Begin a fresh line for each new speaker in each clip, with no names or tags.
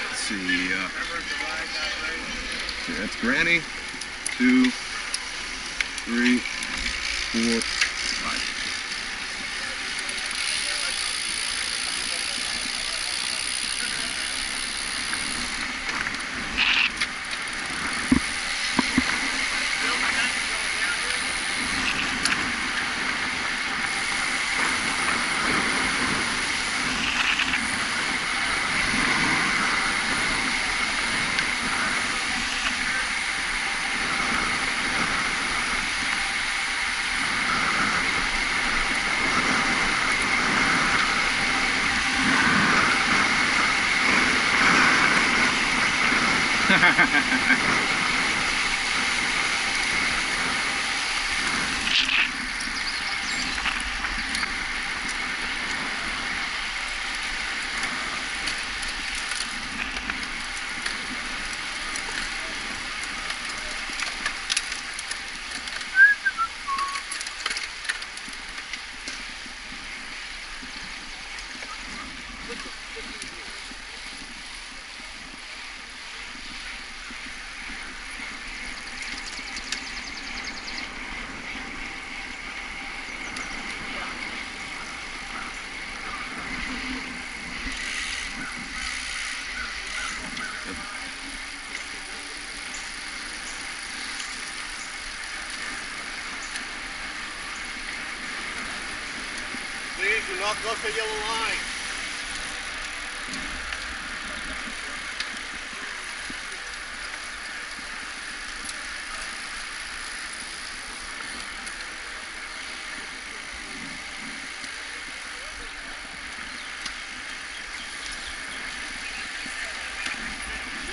Let's see. That's Granny. 2, 3, 4, 5.
Please do not cross the yellow line.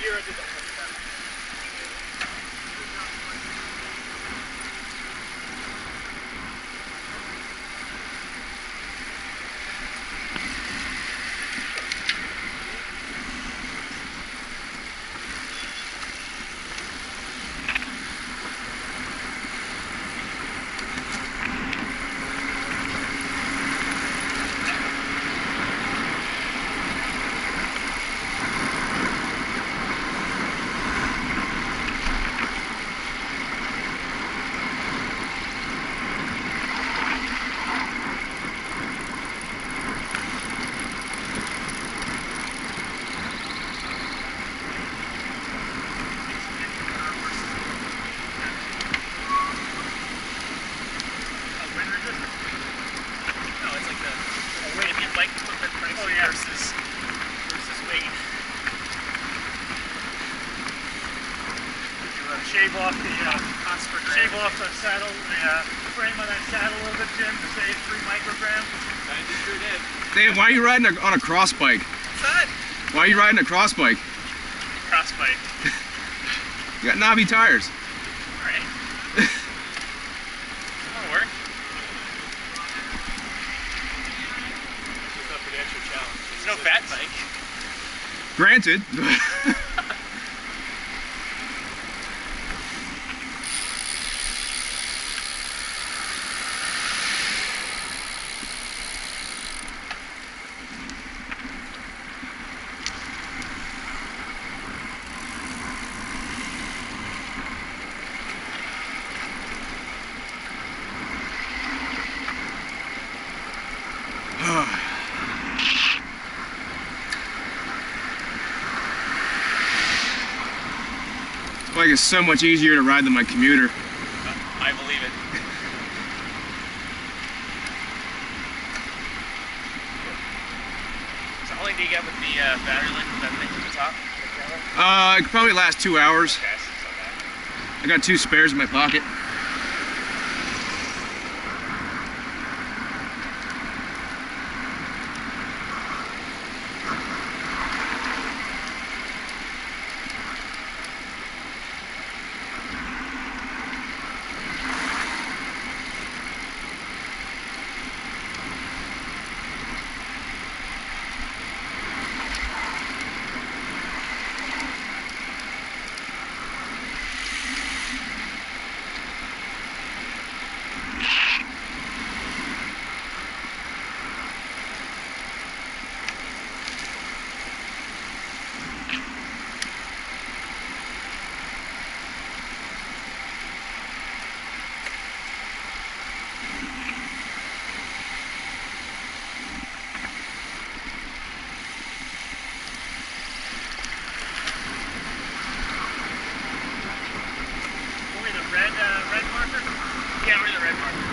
Here at the top.
Shave off the saddle, the frame of that saddle a little bit, Jim, to save 3 micrograms.
I sure did.
Dave, why are you riding on a cross bike?
What's that?
Why are you riding a cross bike?
Cross bike.
You got knobby tires.
Alright. That'll work.
It's up for the extra challenge.
It's no fat bike.
Granted. Like it's so much easier to ride than my commuter.
I believe it. So how long do you get with the battery life with that thing at the top?
It could probably last 2 hours.
Okay, so it's not bad.
I got 2 spares in my pocket.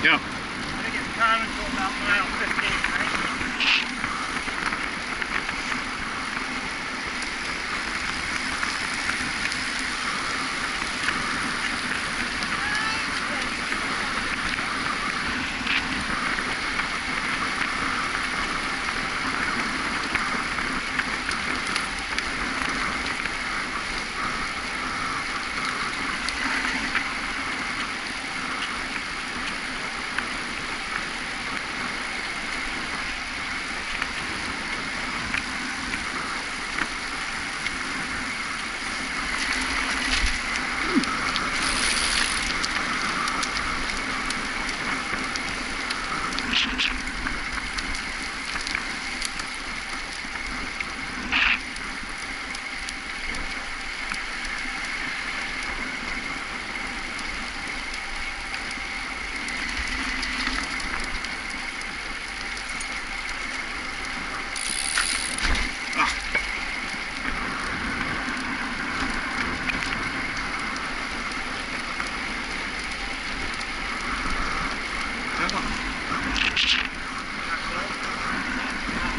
Yeah.
I think it's common to about mile 15, right?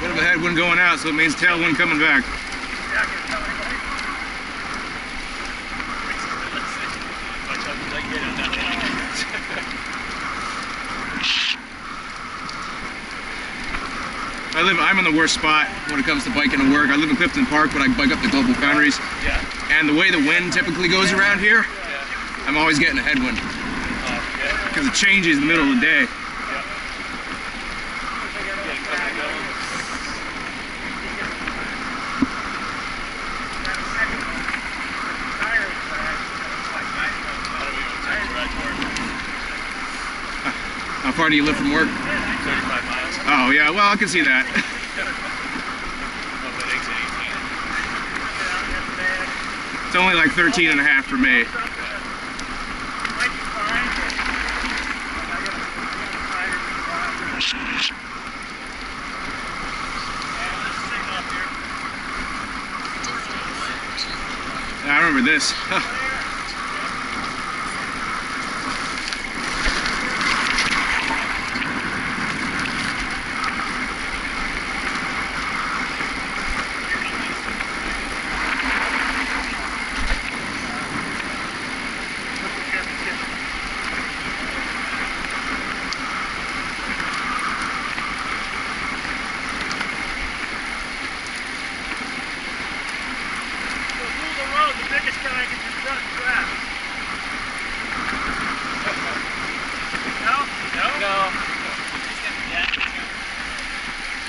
Bit of a headwind going out, so it means tailwind coming back.
Yeah, I can tell anybody.
I'm in the worst spot when it comes to biking to work. I live in Clifton Park, but I bike up the Global Boundaries.
Yeah.
And the way the wind typically goes around here,
Yeah.
I'm always getting a headwind.
Yeah.
Because it changes in the middle of the day. How far do you live from work?
35 miles.
Oh yeah, well I can see that.
Oh, but exit 18.
It's only like 13 and a half for me.
Might be fine, but I gotta tire me.
I remember this.
The biggest guy gets in front and grab. No? No? No.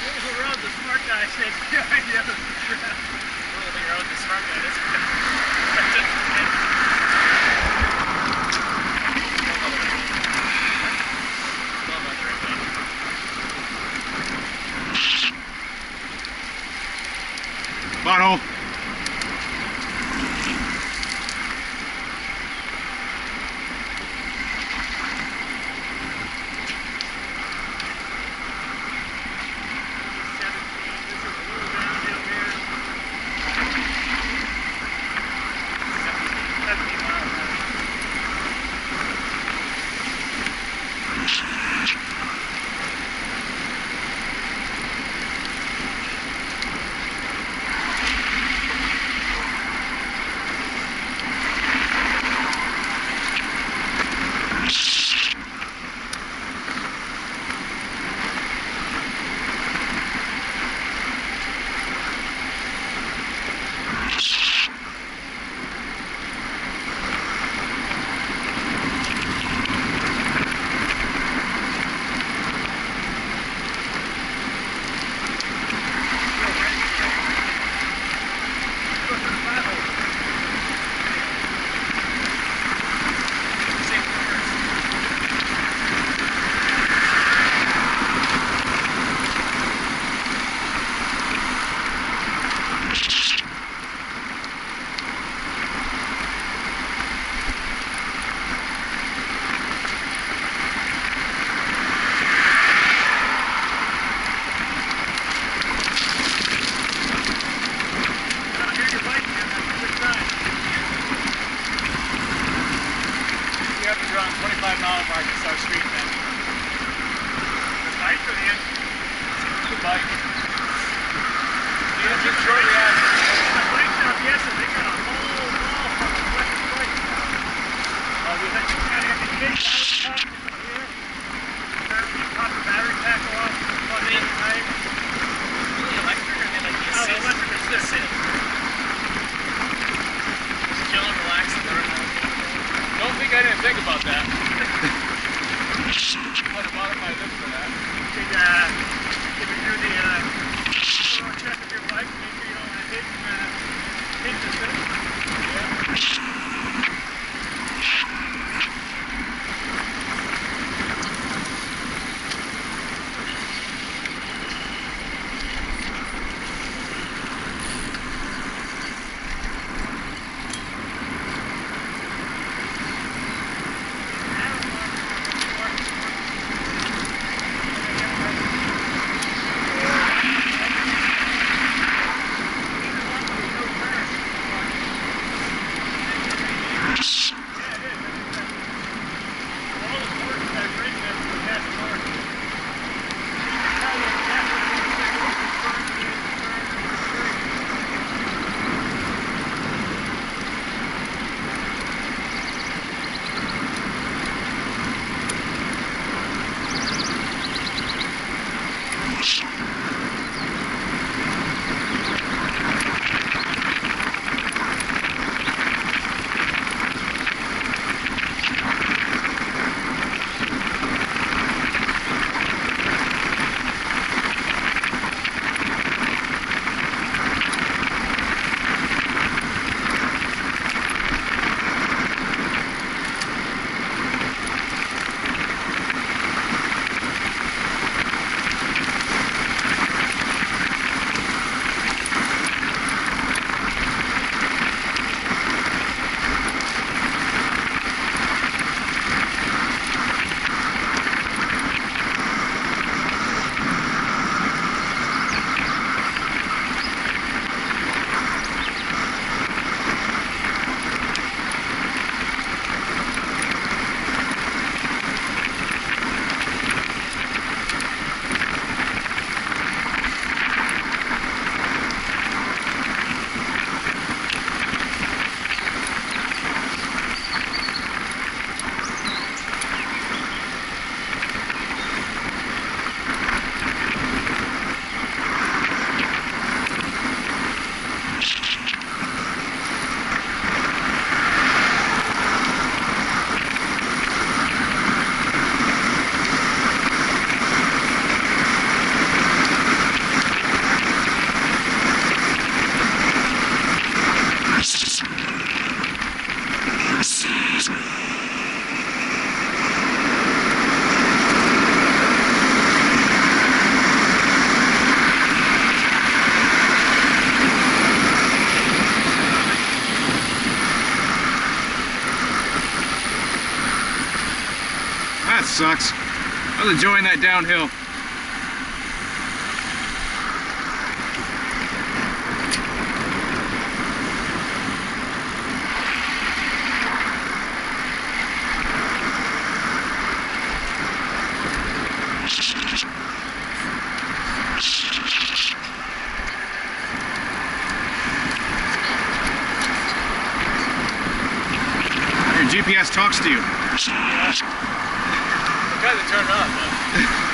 Rules the road, the smart guy stays behind the other. Rule the road, the smart guy
Bottle.
If you do the thorough check of your bike, make sure you don't have hit the system.
That sucks. I was enjoying that downhill. Your GPS talks to you.
Kind of turned on, man.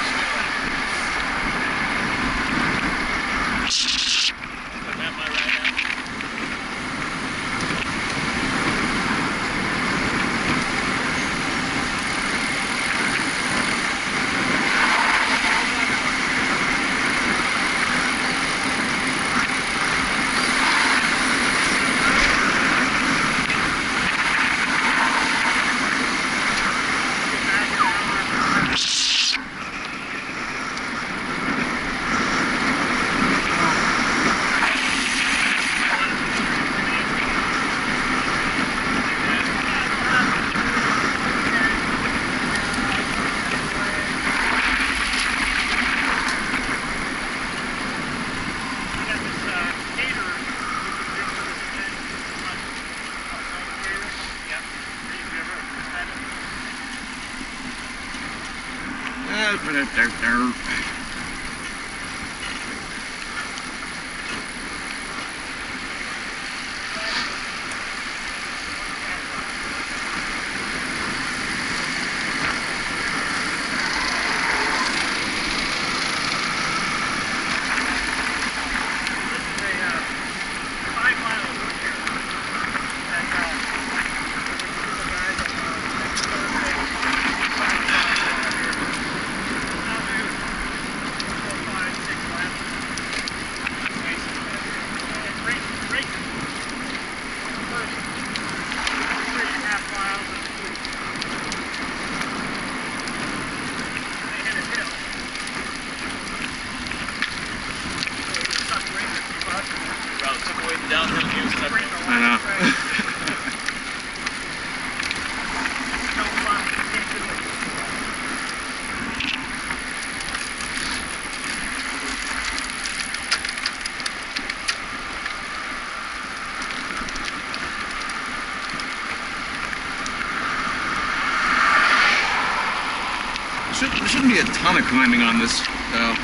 There shouldn't be a ton of climbing on this, though.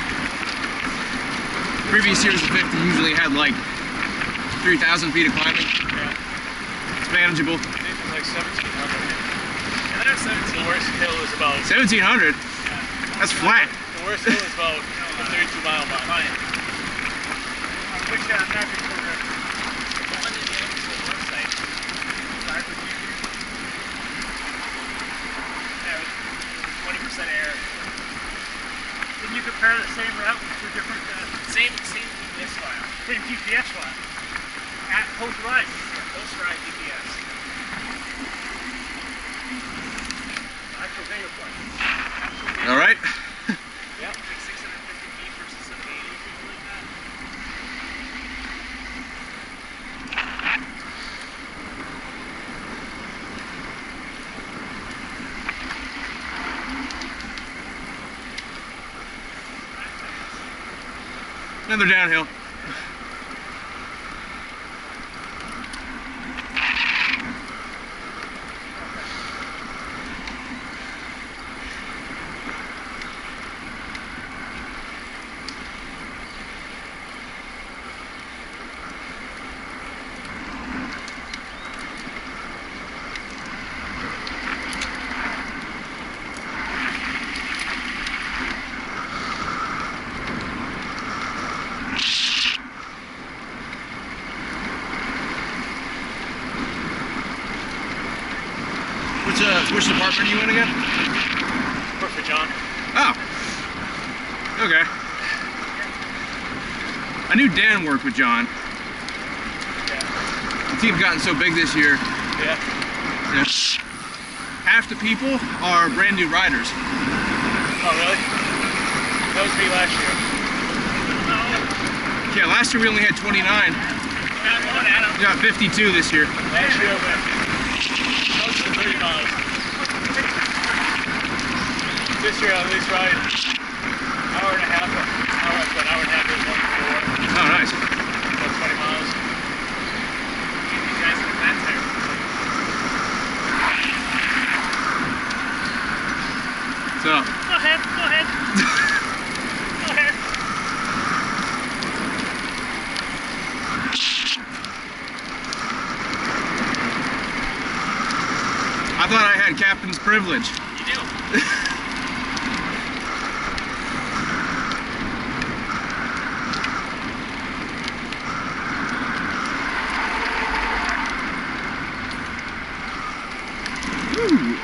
Previous years of 50 usually had like 3,000 feet of climbing.
Yeah.
It's manageable.
These are like 1,700. And then our 17 worst hill is about
1,700? That's flat.
The worst hill is about a 32-mile mark. Which map is for the one in the website? Yeah, 20% air. Can you compare the same route to different? Same GPS file. Same GPS file. At post ride. Post ride GPS. Actual data point.
All right.
Yep. Like 650 feet versus 780 or something like that.
Another downhill. Which department are you in again?
Work for John.
Oh. Okay. I knew Dan worked with John.
Yeah.
The team's gotten so big this year.
Yeah.
You know, half the people are brand new riders.
Oh, really? That was me last year.
Yeah, last year we only had 29. We got 52 this year.
Last year I went close to 30 miles. This year I'll at least ride hour and a half. An hour and a half is 1:04.
Oh, nice.
About 20 miles. You guys are that tired.
So.
Go ahead. Go ahead. Go ahead.
I thought I had captain's privilege.
You do.
Ooh.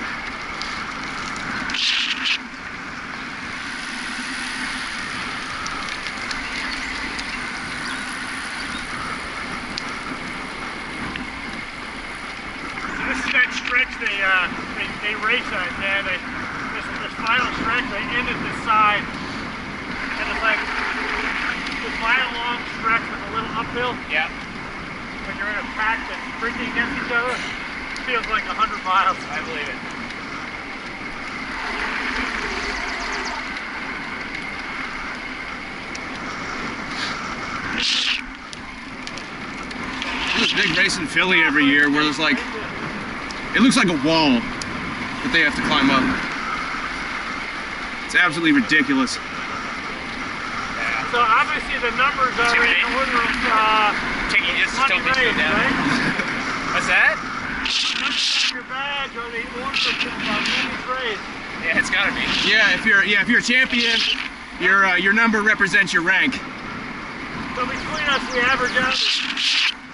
This is that stretch they race on, man. This final stretch, they end at the side. And it's like this mile-long stretch with a little uphill. Yeah. When you're in a pack that's sprinting against each other, it feels like 100 miles. I believe it.
There's a big race in Philly every year where there's like, it looks like a wall that they have to climb up. It's absolutely ridiculous.
So obviously the numbers are in order of money raised, right? What's that? The numbers on your badge are the order of money raised. Yeah, it's gotta be.
Yeah, if you're a champion, your number represents your rank.
So between us, we average out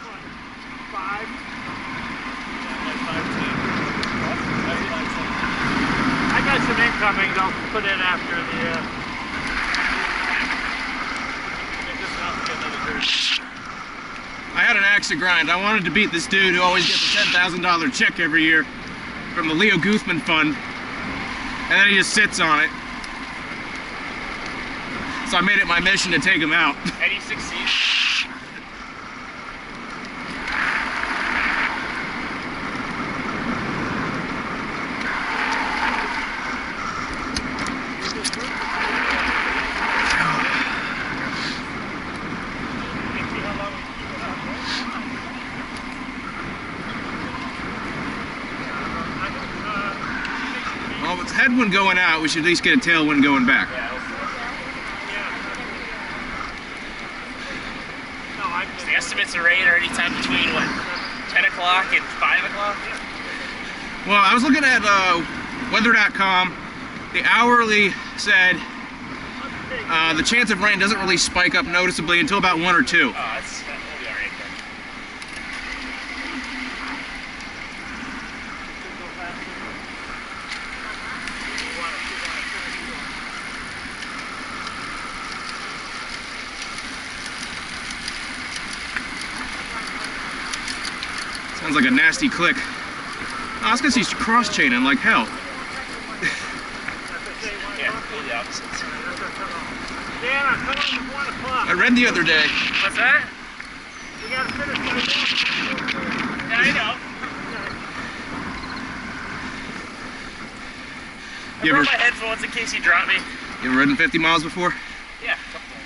what, 5? I got some incoming I'll put in after the.
I had an axe to grind. I wanted to beat this dude who always gets a $10,000 check every year from the Leo Guzman Fund, and then he just sits on it. So I made it my mission to take him out.
And he succeeds.
Well, it's heading headwind going out, we should at least get a tailwind going back.
Yeah. No,
The estimates of rain are anytime between what, 10 o'clock and 5 o'clock?
Well, I was looking at weather.com. The hourly said the chance of rain doesn't really spike up noticeably until about 1 or 2.
Oh, that'll be alright then.
Sounds like a nasty click. Oh, it's because he's cross-chaining like hell.
Yeah, the opposites.
Dan, I'm coming at 1 o'clock.
I read the other day.
What's that?
We gotta finish by 1.
Yeah, I know. I
You
brought
ever,
my headphones in case you drop me.
you ever ridden 50 miles before?
Yeah, a couple times.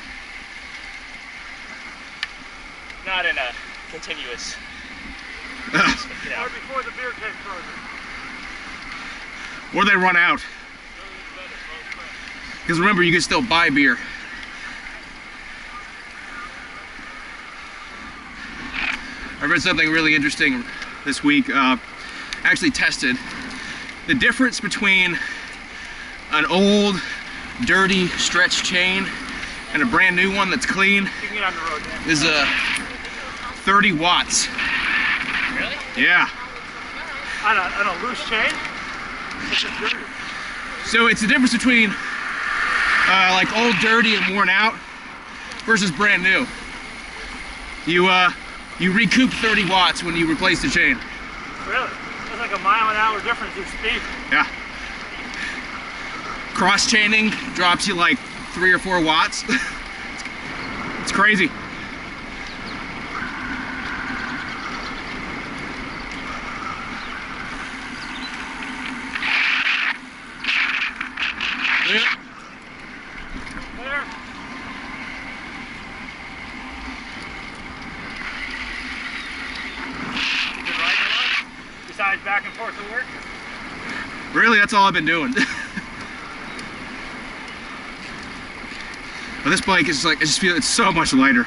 Not in a continuous. You know.
Or before the beer tank frozen.
Or they run out. Because remember, you can still buy beer. I read something really interesting this week. Actually tested the difference between an old, dirty stretch chain and a brand new one that's clean
You can get on the road, Dan.
is 30 watts.
Really?
Yeah.
On a loose chain? It's just dirty.
So it's the difference between like old, dirty, and worn out versus brand new. You recoup 30 watts when you replace the chain.
Really? That's like a mile-an-hour difference in speed.
Yeah. Cross chaining drops you like 3 or 4 watts. It's crazy. Yeah.
There. You been riding a lot? Besides back and forth to work?
Really, that's all I've been doing. But this bike is like, I just feel it's so much lighter.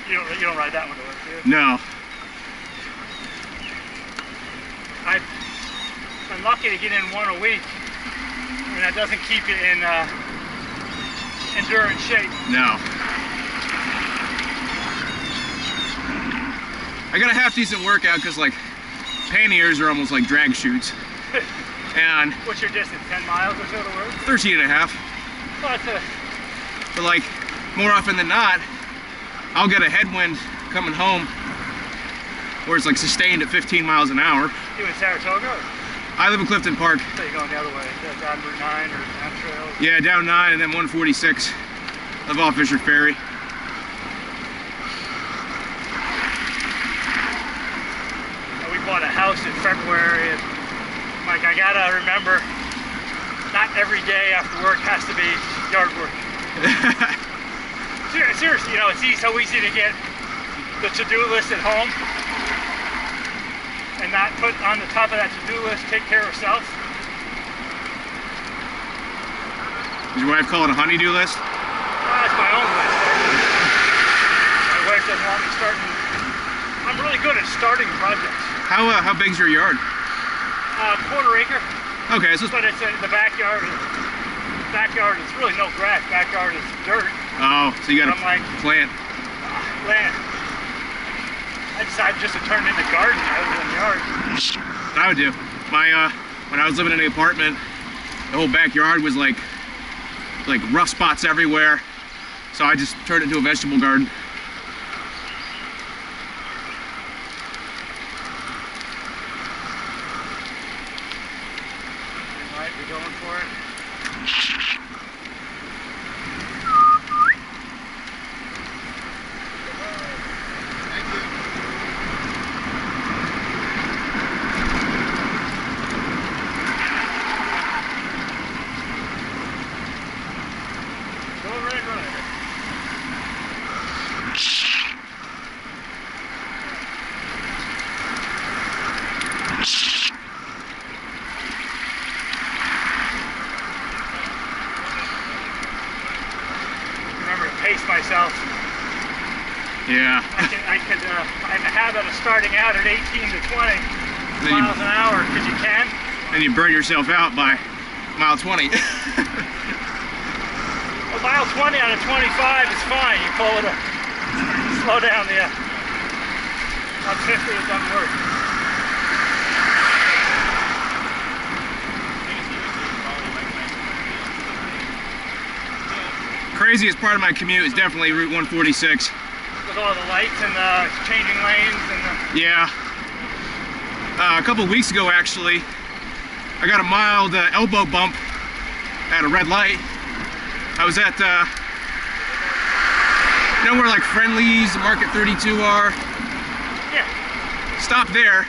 You don't ride that one to work, do you?
No.
I've been lucky to get in 1 a week. I mean, that doesn't keep you in endurance shape.
No. I got a half decent workout because like panniers are almost like drag chutes. And
What's your distance? 10 miles or so to work?
13 and a half.
Well, it's a,
But like more often than not, I'll get a headwind coming home where it's like sustained at 15 miles an hour.
you in Saratoga?
I live in Clifton Park.
So you're going the other way, down Route 9 or down trails?
Yeah, down 9 and then 146. Live off Fisher Ferry.
We bought a house in February, and Mike, I gotta remember, not every day after work has to be yard work. Seriously, you know, it's so easy to get the to-do list at home and not put on the top of that to-do list, take care of self.
Does your wife call it a honey-do list?
That's my own list. My wife doesn't want me starting. I'm really good at starting projects.
How big's your yard?
Quarter acre,
Okay, so
but it's in the backyard. Backyard is really no grass. Backyard is dirt.
oh, so you got
I'm like,
to plant.
land. I decided just to turn it into garden rather than yard.
I would do. My when I was living in an apartment, the whole backyard was like rough spots everywhere. So I just turned it into a vegetable garden.
You might be going for it. Go right, right. myself.
Yeah.
I have a habit of starting out at 18 to 20
Then you-
miles an hour because you can.
And you burn yourself out by mile 20.
Well, mile 20 out of 25 is fine. You pull it up, slow down the. On 50 it doesn't work.
Craziest part of my commute is definitely Route 146.
With all the lights and changing lanes and the,
Yeah. A couple weeks ago, actually, I got a mild elbow bump at a red light. I was at, you know where like Friendly's, Market 32 are?
yeah.
Stopped there,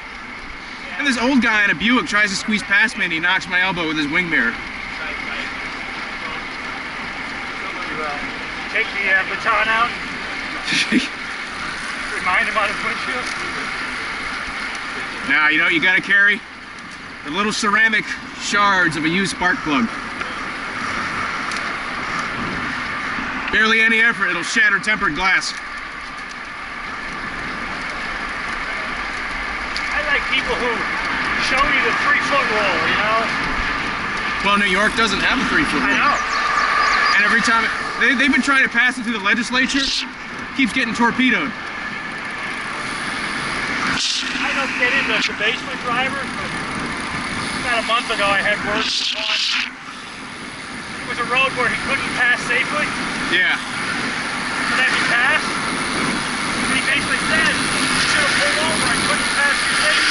and this old guy in a Buick tries to squeeze past me and he knocks my elbow with his wing mirror.
You take the baton out and remind him on his windshield.
Now, you know what you gotta carry? The little ceramic shards of a used spark plug. Barely any effort, it'll shatter tempered glass.
I like people who show you the 3-foot rule, you know?
Well, New York doesn't have a 3-foot
I
rule.
know.
And every time, they've been trying to pass it through the legislature, keeps getting torpedoed.
I don't get into the basement drivers, but about a month ago I had work on. It was a road where he couldn't pass safely.
Yeah.
So then he passed. And he basically said, you should have pulled over, I couldn't pass you safely.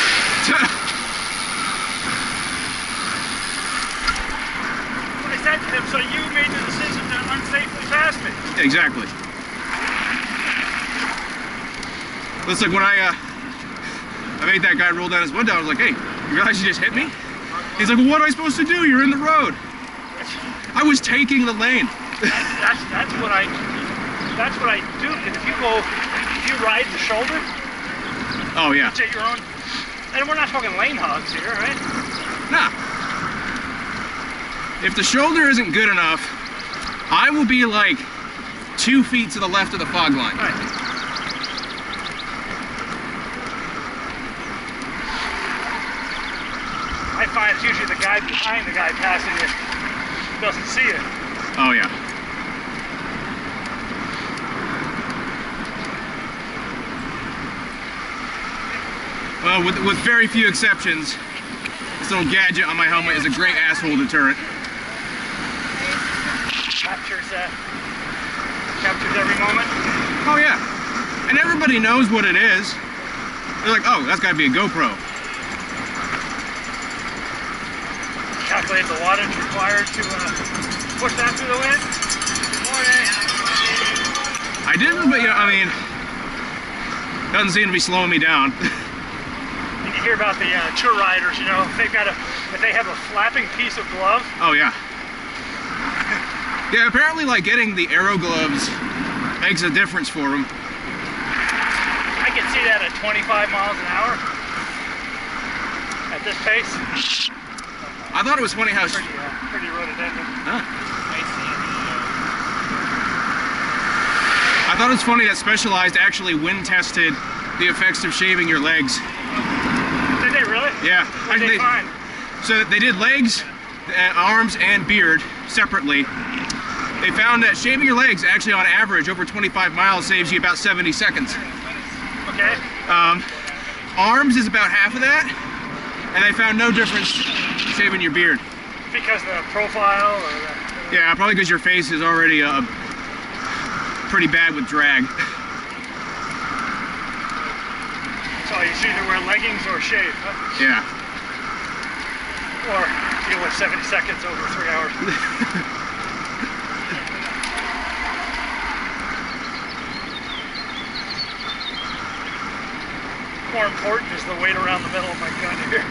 I said to him, so you made the decision to unsafely pass me.
Exactly. Looks like when I made that guy roll down his window, I was like, hey, you realize you just hit me? He's like, well, what am I supposed to do? You're in the road. I was taking the lane.
That's what I do. Because if you ride the shoulder,
Oh, yeah.
it's at your own. And we're not talking lane hogs here, right?
Nah. If the shoulder isn't good enough, I will be like 2 feet to the left of the fog line.
Right. I find it's usually the guy behind the guy passing you doesn't see it.
Oh, yeah. Well, with very few exceptions, this little gadget on my helmet is a great asshole deterrent.
Captures every moment.
Oh, yeah. And everybody knows what it is. They're like, oh, that's got to be a GoPro.
Calculate the wattage required to push that through the wind. Good morning.
I didn't, but, you know, I mean, doesn't seem to be slowing me down.
And you hear about the tour riders, you know, if they have a flapping piece of glove.
Oh, yeah. Yeah, apparently, like, getting the aero gloves makes a difference for them.
I can see that at 25 miles an hour at this pace.
I thought it was funny how...
Pretty rhododendron.
Huh. I thought it was funny that Specialized actually wind tested the effects of shaving your legs.
Did they really?
Yeah.
What did they find?
So they did legs, arms, and beard separately. They found that shaving your legs actually on average over 25 miles saves you about 70 seconds.
Okay.
Arms is about half of that, and they found no difference shaving your beard.
Because the profile or the...
Yeah, probably because your face is already pretty bad with drag.
So you should either wear leggings or shave, huh?
Yeah.
Or deal with 70 seconds over 3 hours. More important is the weight around the middle of my gun here.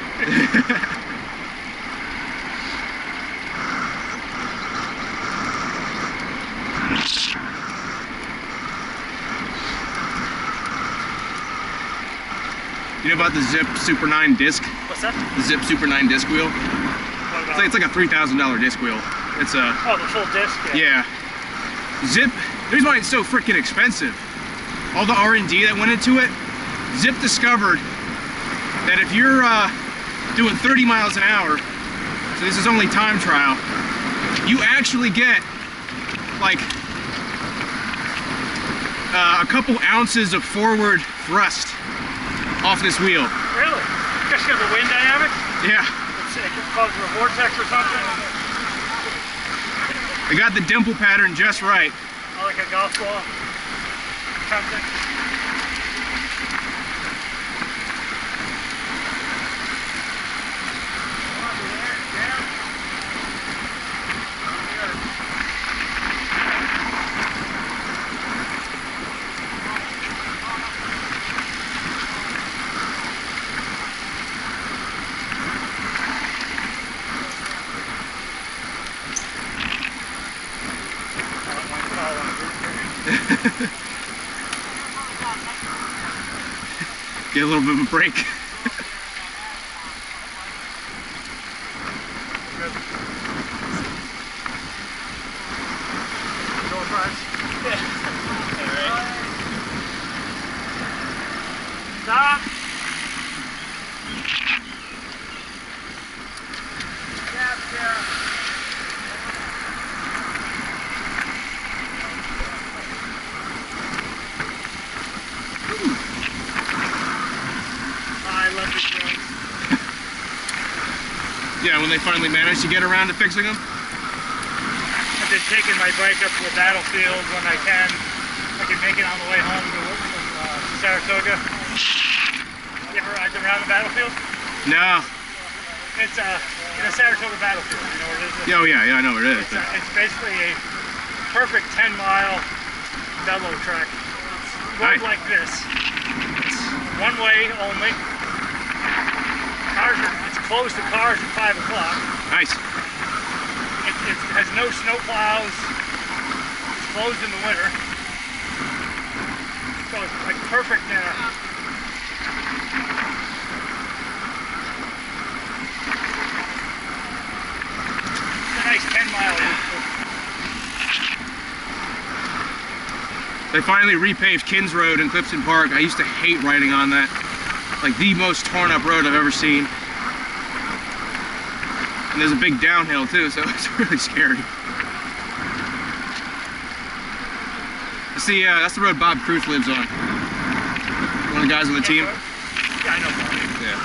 You know about the Zip Super 9 disc?
What's that?
The Zip Super 9 disc wheel?
What about
It's like a $3,000 disc wheel. It's a...
oh, the full disc?
Yeah. Zip The reason why it's so freaking expensive, all the R&D that went into it, Zip discovered that if you're doing 30 miles an hour, so this is only time trial, you actually get like a couple ounces of forward thrust off this wheel.
Really? Just because of wind dynamics?
Yeah.
It causes a vortex or something?
They got the dimple pattern just right.
Oh, like a golf ball? Something?
Get a little bit of a break.
Stop! I love these roads.
Yeah, when they finally managed to get around to fixing them.
I've been taking my bike up to the battlefield when I can. I can make it on the way home to Saratoga. You ever ride around the battlefield?
No.
It's in a Saratoga battlefield. You know where it is?
Oh yeah, I know where it is.
It's basically a perfect 10-mile bellow track. It's road
Nice.
like this. It's one way only. It's closed to cars at 5 o'clock.
Nice.
It has no snow plows. It's closed in the winter. So it's like perfect. It's a nice 10-mile.
They finally repaved Kins Road in Clifton Park. I used to hate riding on that. Like the most torn up road I've ever seen. And there's a big downhill too, so it's really scary. That's the road Bob Cruz lives on. One of the guys on the team.
Yeah, I know Bob.
Yeah.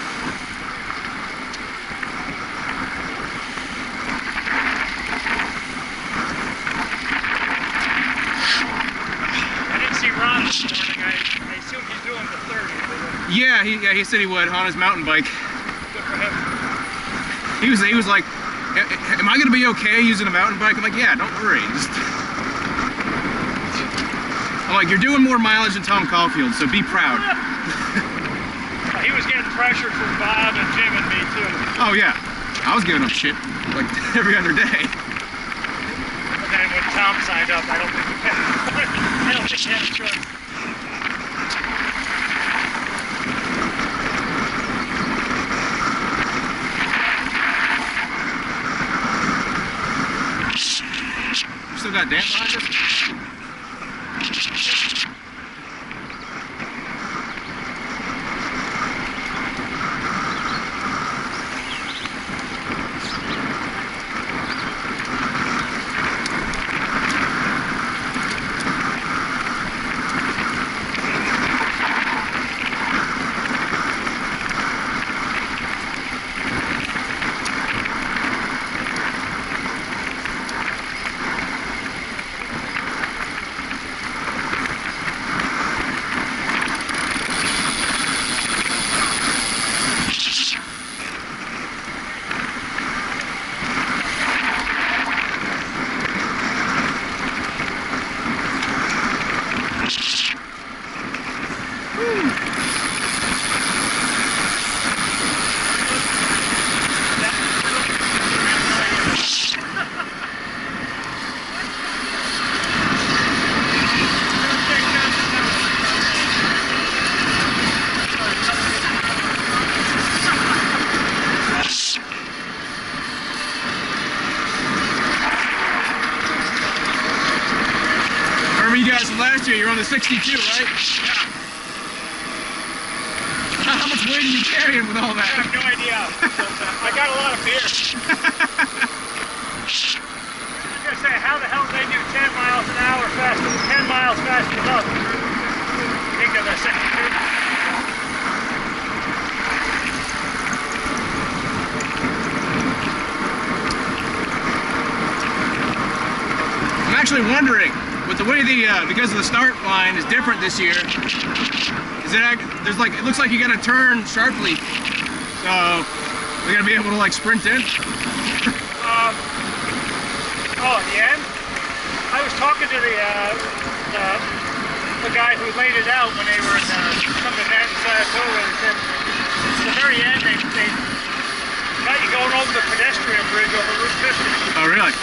I didn't see Ron this morning. I assume he's doing the 30.
Yeah, he said he would on his mountain bike.
Good for him.
He was like, am I gonna be okay using a mountain bike? I'm like, yeah, don't worry. I'm like, you're doing more mileage than Tom Caulfield, so be proud.
He was getting pressure from Bob and Jim and me too.
Oh yeah, I was giving him shit like every other day.
But then when Tom signed up, I don't think he had a choice.
You still got Dan behind us? remember you guys from last year, you were on the 62, right?
Yeah.
How much weight are you carrying with all that?
I have no idea. I got a lot of beer. I was gonna say, how the hell do they do 10 miles an hour faster, 10 miles faster than us? Think of the 62.
I'm actually wondering, with the way because of the start line is different this year, there's like, it looks like you gotta turn sharply, so they're gonna be able to like sprint in.
Oh, at the end? I was talking to the guy who laid it out when they were at some event in Saratoga, and said at the very end they got you going over the pedestrian bridge over Route 50.
Oh, really?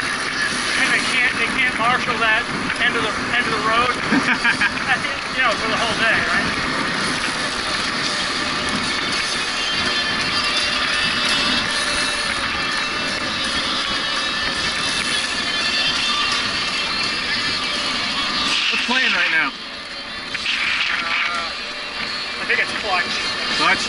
And they can't marshal that end of the road. You know, for the whole day, right?
What's playing right now?
I think it's clutch.
Clutch?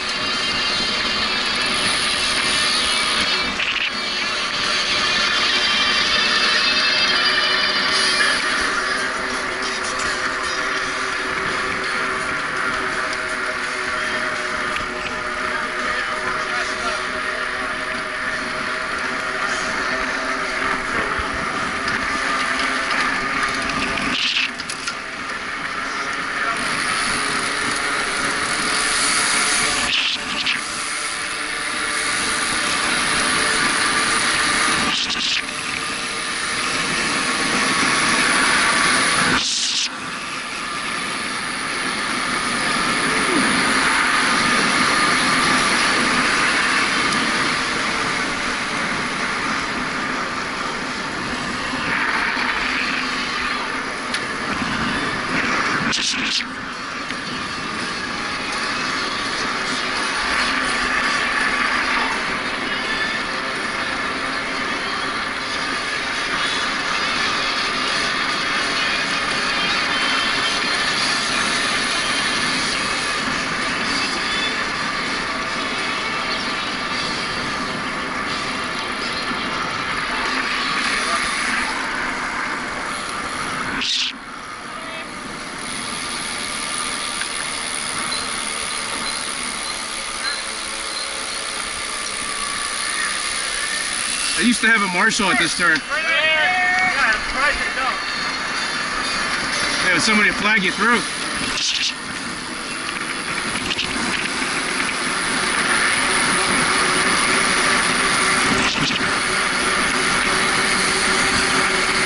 I used to have a marshal at this turn.
Right there. Yeah, I'm surprised they don't.
They have somebody to flag you through.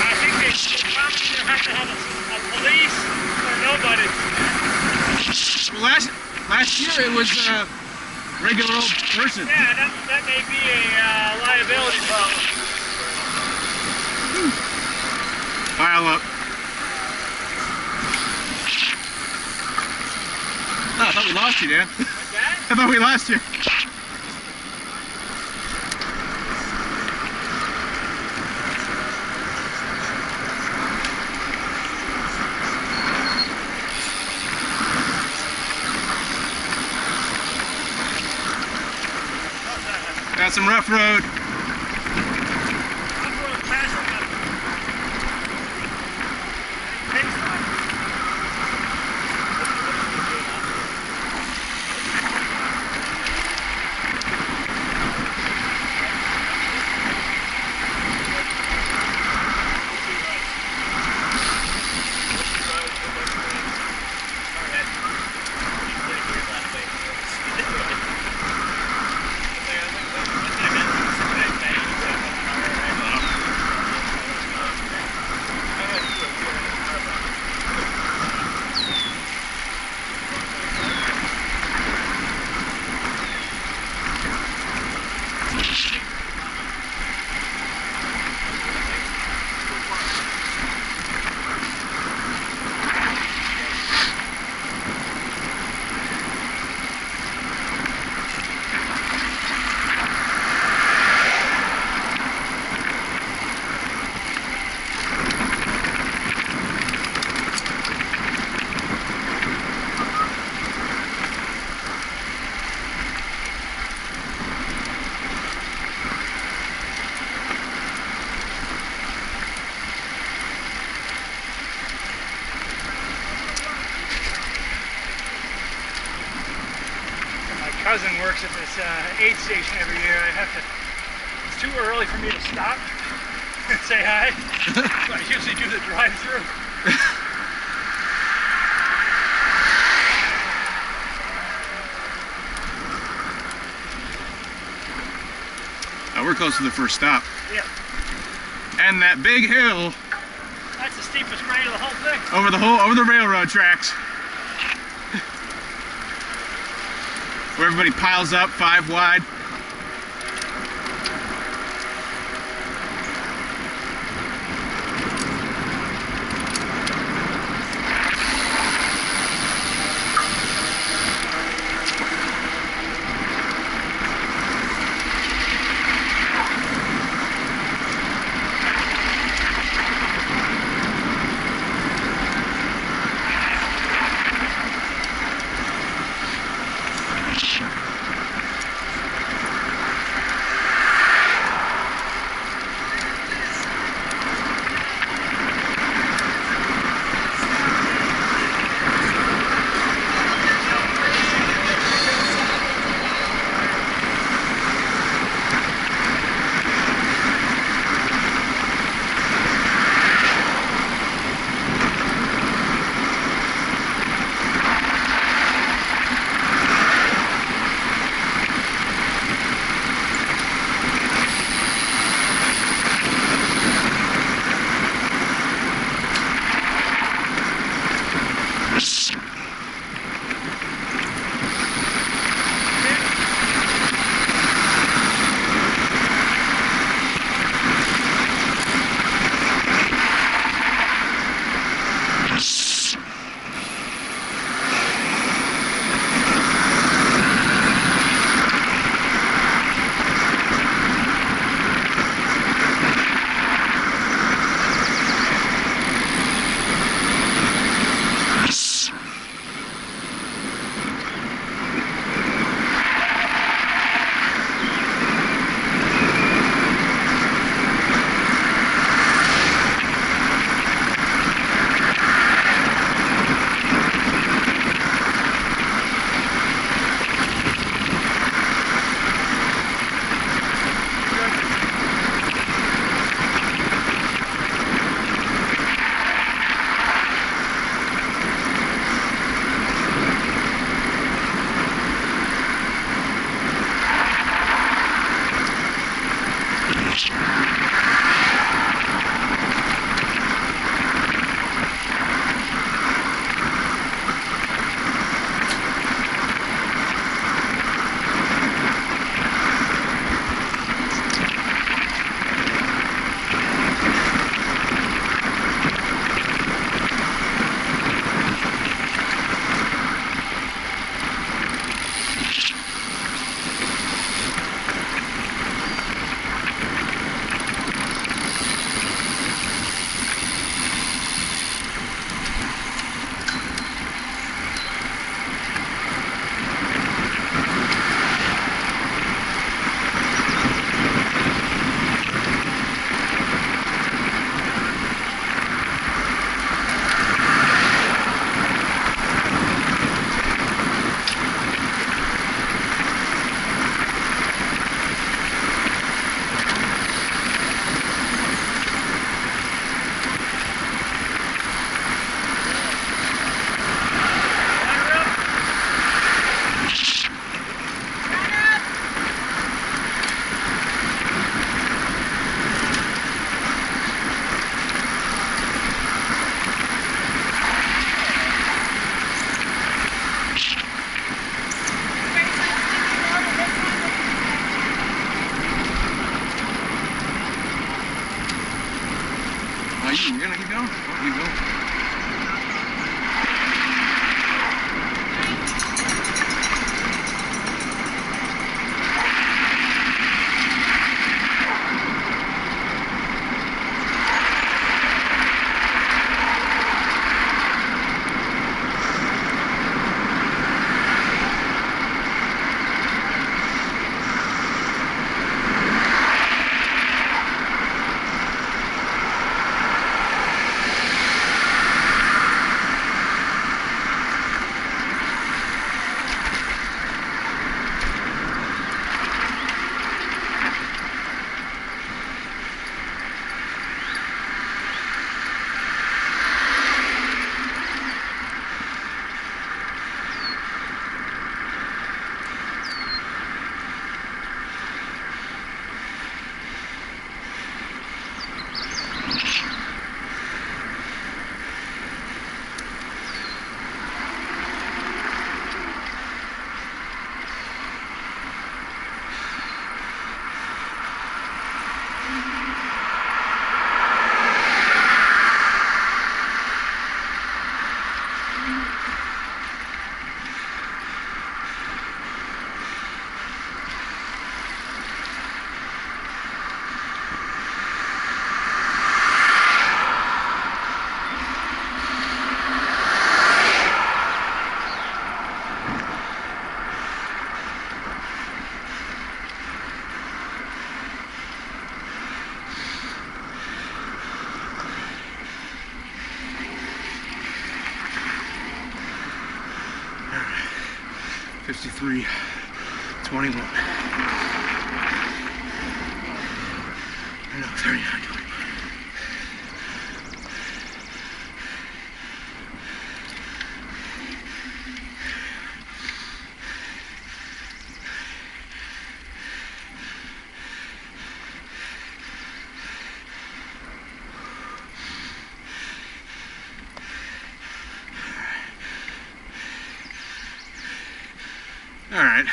I think they probably either have to have a police or nobody.
Well, last year it was a regular old person.
Yeah, that may be a liability problem.
Pile up. Oh, I thought we lost you, Dan.
What's that?
I thought we lost you. Got some rough road.
cousin works at this aid station every year. I have to. It's too early for me to stop and say hi. So I usually do the drive-through.
We're close to the first stop.
Yeah.
And that big hill.
That's the steepest grade of the whole thing.
Over the railroad tracks. Where everybody piles up 5 wide. We're gonna keep going? Oh, keep going. 63:21. No, 39:20. All right.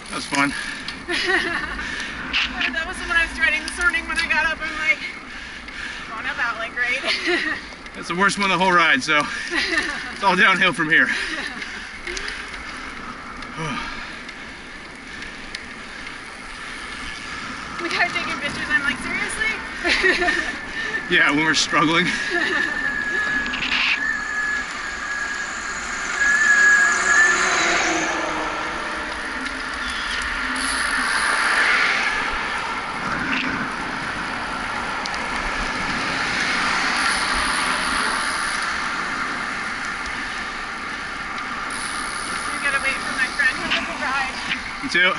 That was fun.
That was when I was dreading this morning when I got up. I'm like, going up out like great.
That's the worst one of the whole ride, so it's all downhill from here.
We got taking pictures. I'm like, seriously?
Yeah, when we're struggling. You too.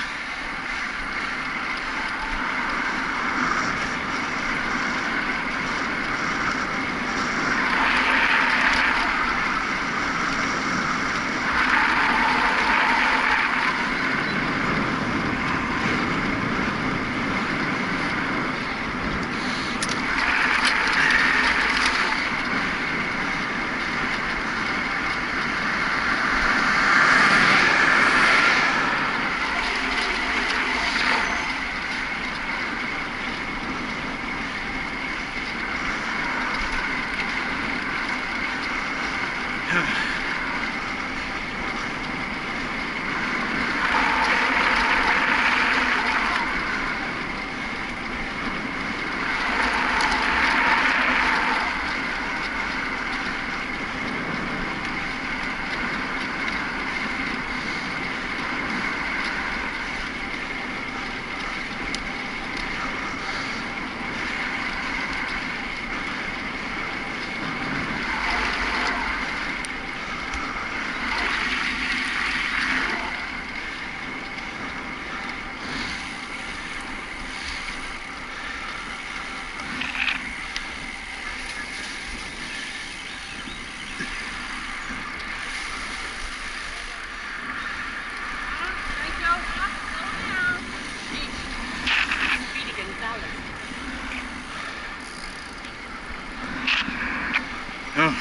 Oh.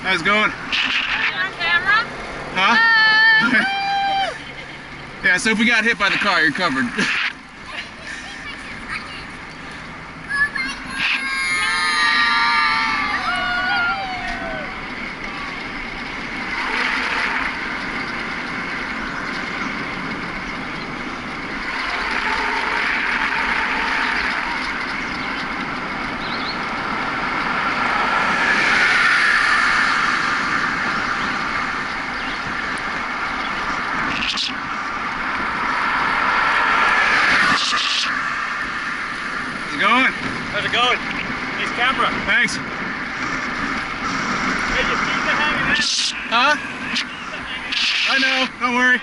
How's it going?
On camera?
Huh? Yeah, so if we got hit by the car, you're covered.
How's it going? Nice camera.
Thanks.
Hey, you see the hanging out?
Huh? I know, don't worry.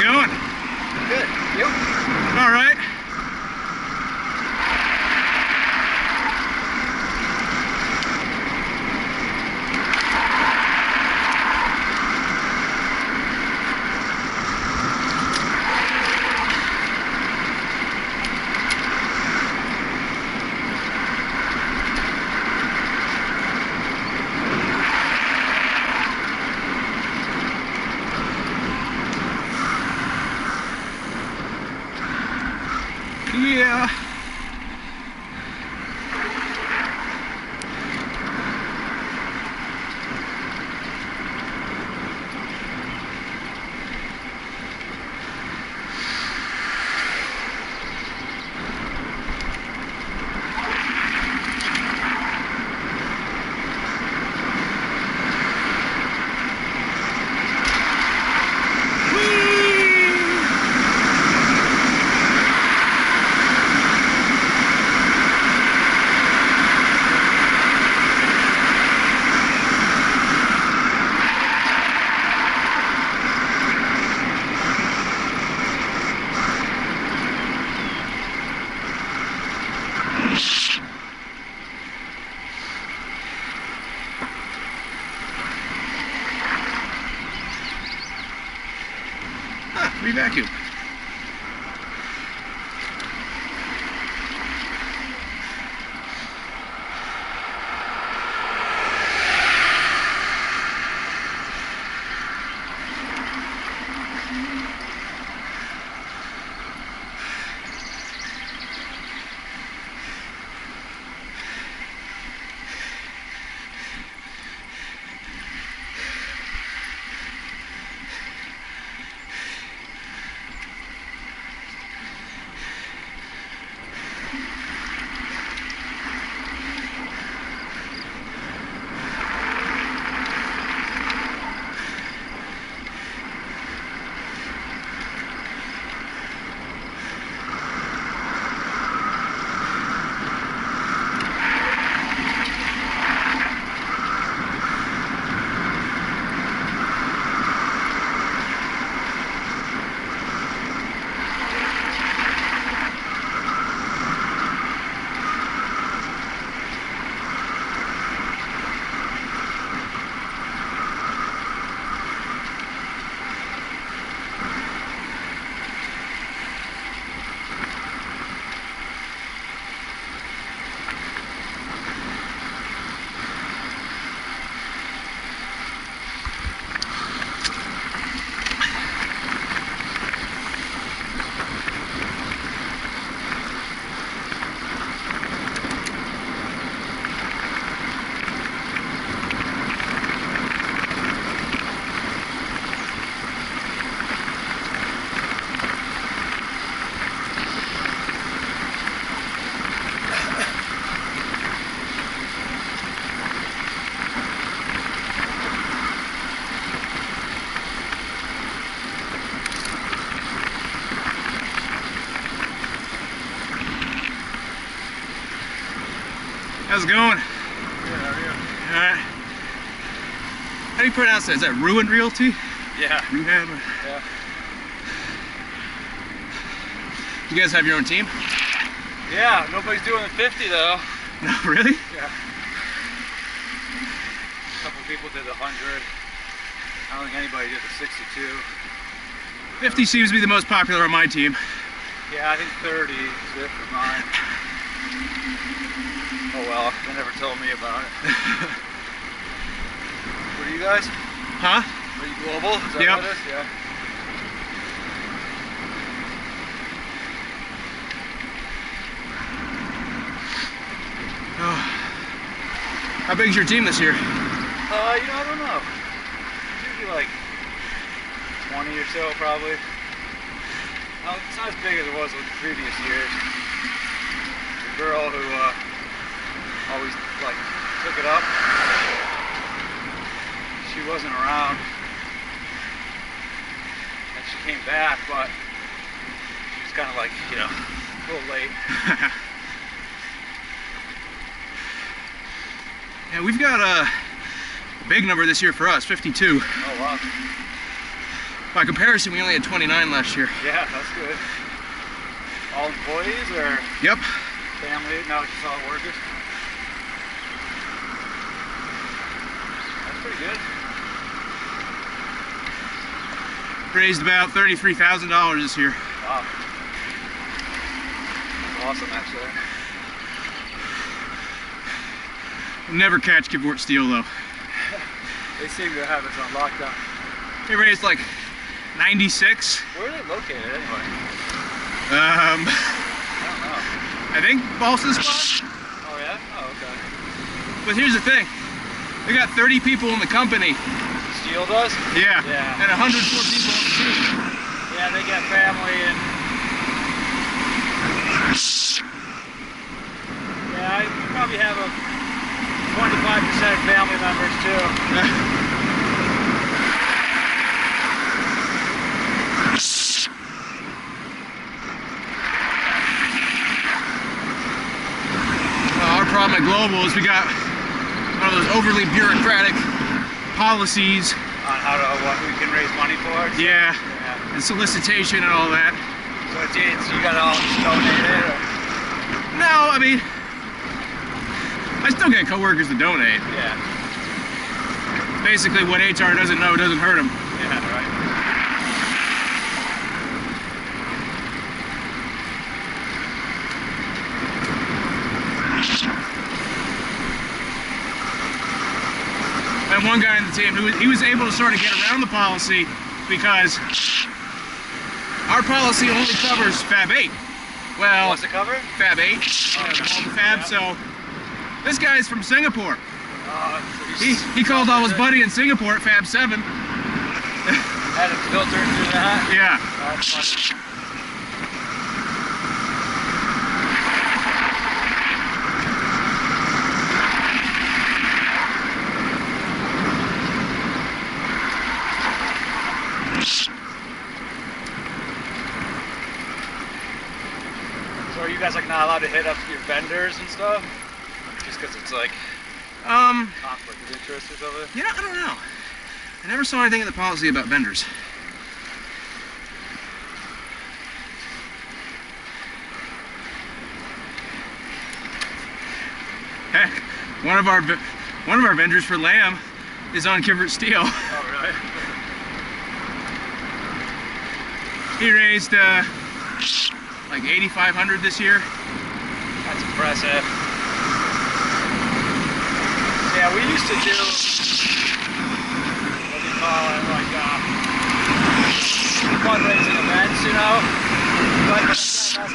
going?
Good. You?
All right. Yeah. Re-vacuum. How's it going?
Good, how are you?
Alright. How do you pronounce that? Is that Ruin Realty?
Yeah.
Ruin?
Yeah.
You guys have your own team?
Yeah, nobody's doing the 50 though.
No, really?
Yeah. A couple people did the 100. I don't think anybody did the 62.
50 seems to be the most popular on my team.
Yeah, I think 30 is it for mine. Oh well, they never told me about it. What are you guys?
Huh?
Are you global? Is that
Yep.
what it is? Yeah.
Oh. How big is your team this year?
You know, I don't know. It's usually like 20 or so, probably. No, it's not as big as it was with the previous years. The girl who always like took it up, she wasn't around, and she came back, but she was kind of like, you know, a little late.
Yeah, we've got a big number this year for us, 52.
Oh wow.
By comparison, we only had 29 last year.
Yeah, that's good. All employees or
Yep.
family? No, just all workers. That's pretty good.
Raised about $33,000 this year.
Wow. That's awesome, actually.
We'll never catch Kivort Steel though.
They seem to have it on lockdown.
They raised like 96.
Where are they located anyway?
I
I don't know.
think Boston spot.
Oh yeah? Oh, okay.
But here's the thing. We got 30 people in the company.
Steel does?
Yeah.
Yeah.
And 104 people on the team.
Yeah, they got family and... Yeah, I probably have a 25% family members too.
Our problem at Global is we got one of those overly bureaucratic policies.
On how to, what we can raise money for?
Yeah.
Yeah.
And solicitation and all that.
So it's you gotta all just donate it? Or?
No, I mean, I still get coworkers to donate.
Yeah.
Basically, what HR doesn't know doesn't hurt them.
Yeah, right.
I had one guy on the team who he was able to sort of get around the policy because our policy only covers Fab 8. Well,
What's it cover?
Fab 8, all the Fab.
Yeah.
So this guy's from Singapore.
So
He called all his buddy in Singapore at Fab 7.
had it filtered through that.
Yeah.
Oh, that's funny. So are you guys like not allowed to hit up your vendors and stuff? Just because it's like conflict of interest or something?
You know, I don't know. I never saw anything in the policy about vendors. Heck, one of our vendors for lamb is on Kivort Steel.
Oh, really?
He raised like 8,500 this year.
That's impressive. Yeah, we used to do, what do you call it, like fundraising events, you know? But that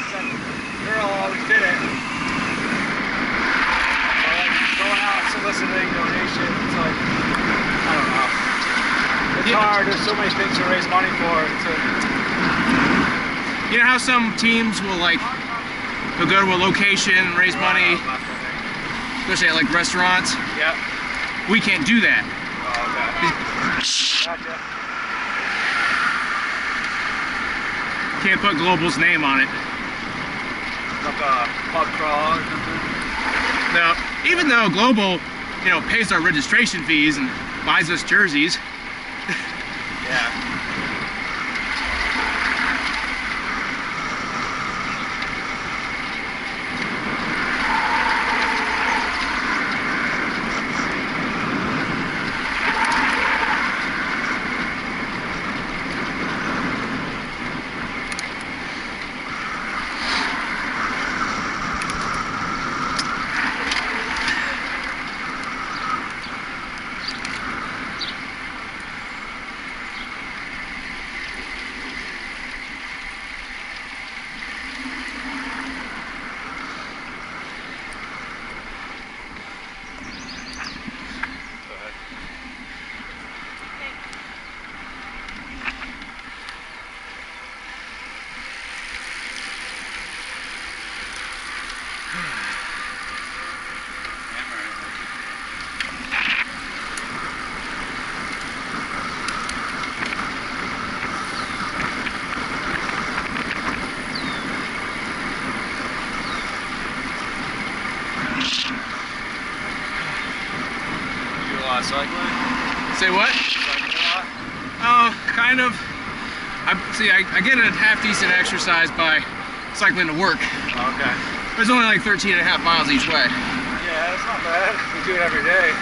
girl always did it. So, like, going out soliciting donations, it's like, I don't know. It's hard, there's so many things to raise money for.
You know how some teams will like they'll go to a location and raise money, especially at like restaurants.
Yeah.
We can't do that.
Oh, okay. Gotcha.
Can't put Global's name on it.
Like a pub crawl or something.
No, even though Global, you know, pays our registration fees and buys us jerseys.
Yeah.
I get a half decent exercise by cycling to work.
Okay.
It's only like 13.5 miles each way.
Yeah, that's not bad. You do it every day.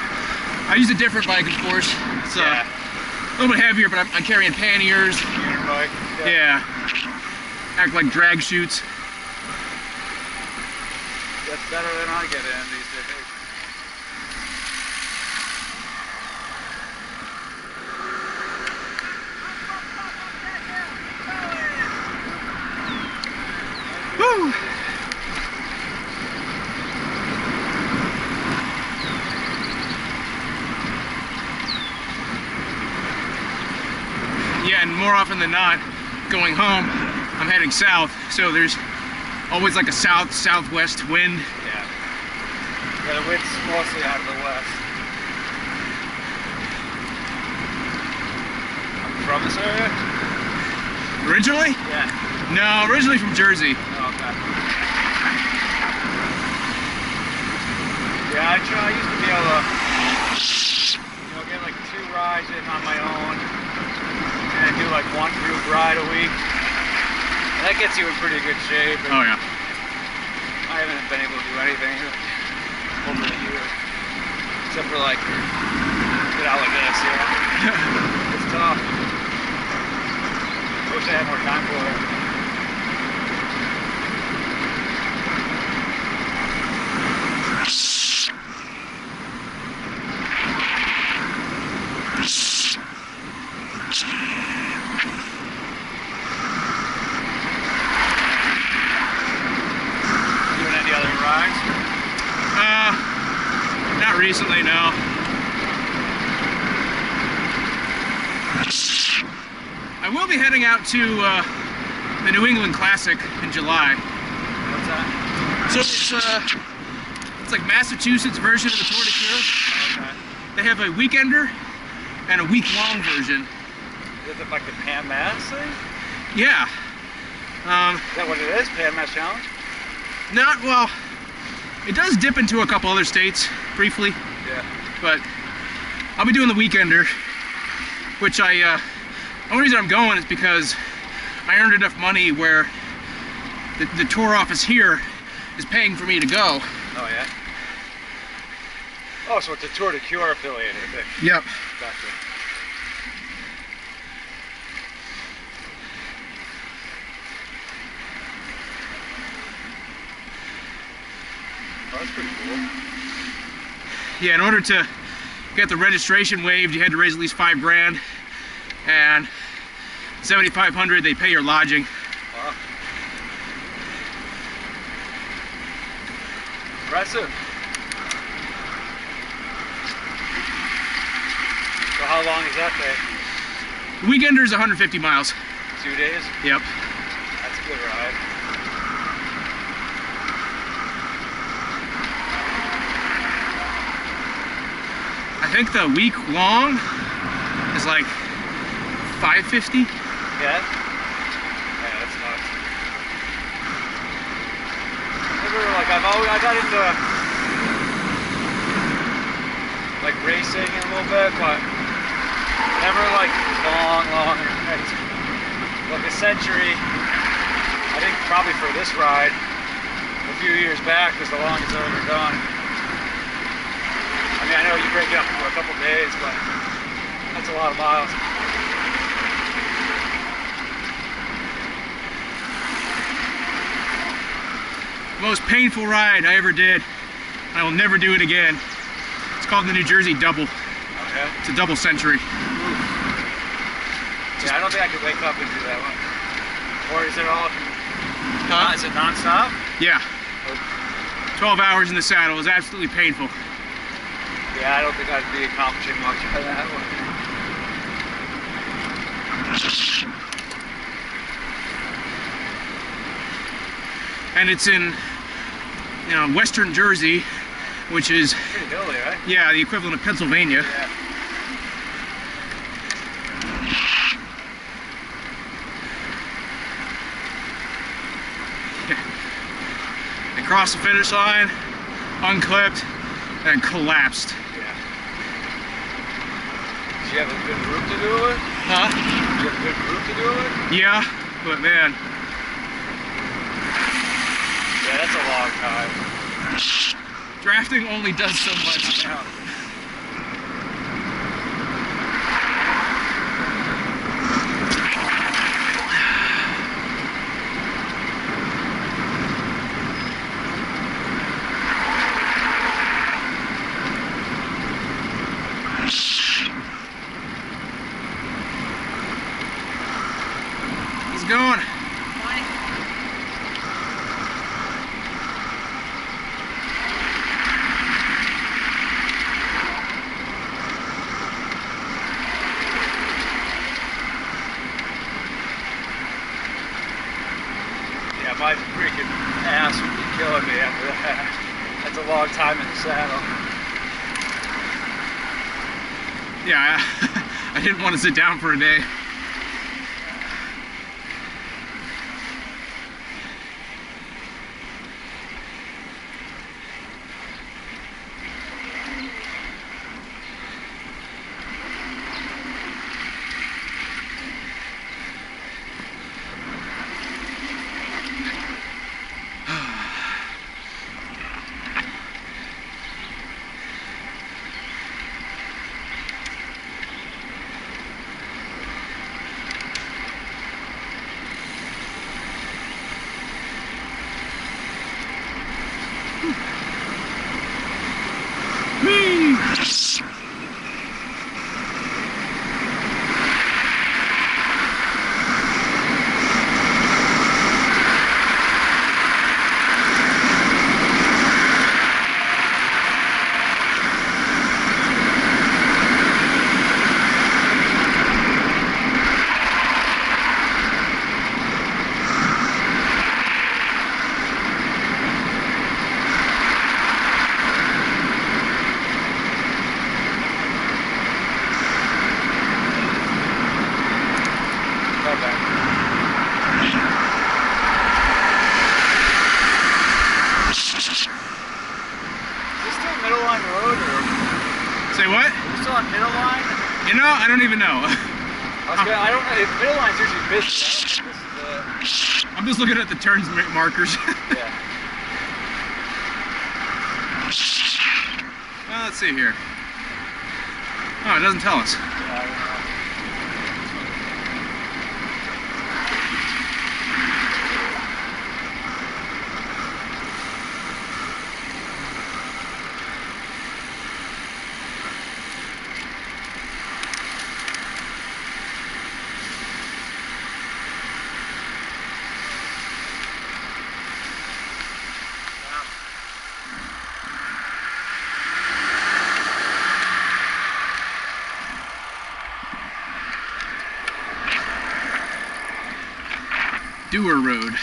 I use a different bike, of course. It's a little bit heavier, but I'm carrying panniers.
Your bike.
Yeah. Act like drag chutes.
That's better than I get in these days.
Woo! Yeah, and more often than not, going home, I'm heading south, so there's always like a southwest wind.
Yeah, the wind's mostly out of the west. From this area?
Originally?
Yeah.
No, originally from Jersey.
Oh, okay. Yeah, I used to be able to, get like 2 rides in on my own, and do like 1 group ride a week. And that gets you in pretty good shape.
Oh yeah.
I haven't been able to do anything over the years, except for like get out like this. It's tough. I wish I had more time for it.
Not recently, no. I will be heading out to the New England Classic in July.
What's that?
So it's like Massachusetts version of the Tour de Cure.
Okay.
They have a weekender and a week-long version.
Is it like the Pan Mass thing?
Yeah.
Is that what it is? Pan Mass Challenge?
Not, well, it does dip into a couple other states briefly.
Yeah.
But I'll be doing the weekender, which the only reason I'm going is because I earned enough money where the tour office here is paying for me to go.
Oh yeah? Oh, so it's a Tour de Cure affiliated thing.
Yep.
Gotcha. Oh, that's pretty cool.
Yeah, in order to get the registration waived, you had to raise at least $5 grand, and $7,500 they pay your lodging.
Wow. Impressive. So how long does that take?
The weekender is 150 miles.
2 days?
Yep.
That's a good ride.
I think the week long is like 550.
Yeah? Yeah, that's nuts. Never, like, I got into like racing in a little bit, but never like long rides. Like a century, I think probably for this ride, a few years back was the longest I've ever done. I mean, I know you break it up for a couple days, but that's a lot of miles.
Most painful ride I ever did. I will never do it again. It's called the New Jersey Double.
Okay.
It's a double century.
Yeah, I don't think I could wake up and do that one. Or is it all?
Huh?
Is it non-stop?
Yeah. 12 hours in the saddle is absolutely painful.
Yeah, I don't think I'd be accomplishing much by that one.
And it's in, western Jersey, which is,
Pretty hilly, right?
yeah, the equivalent of Pennsylvania.
Yeah.
They crossed the finish line, unclipped, and collapsed.
Yeah. Did you have a good group to do it with?
Huh?
you have a good group to do it with?
Yeah, but man,
Yeah, that's a long time.
drafting only does so much.
Yeah.
How's it going?
Yeah, my freaking ass would be killing me after that. That's a long time in the saddle.
Yeah, I didn't want to sit down for a day. Whee! Say what?
You still on middle line?
You know, I don't even know.
I don't know. Middle line's usually busy. I don't think this is
I'm just looking at the turns markers.
yeah.
Well, let's see here. Oh, it doesn't tell us.
I don't know.
Dewar Road.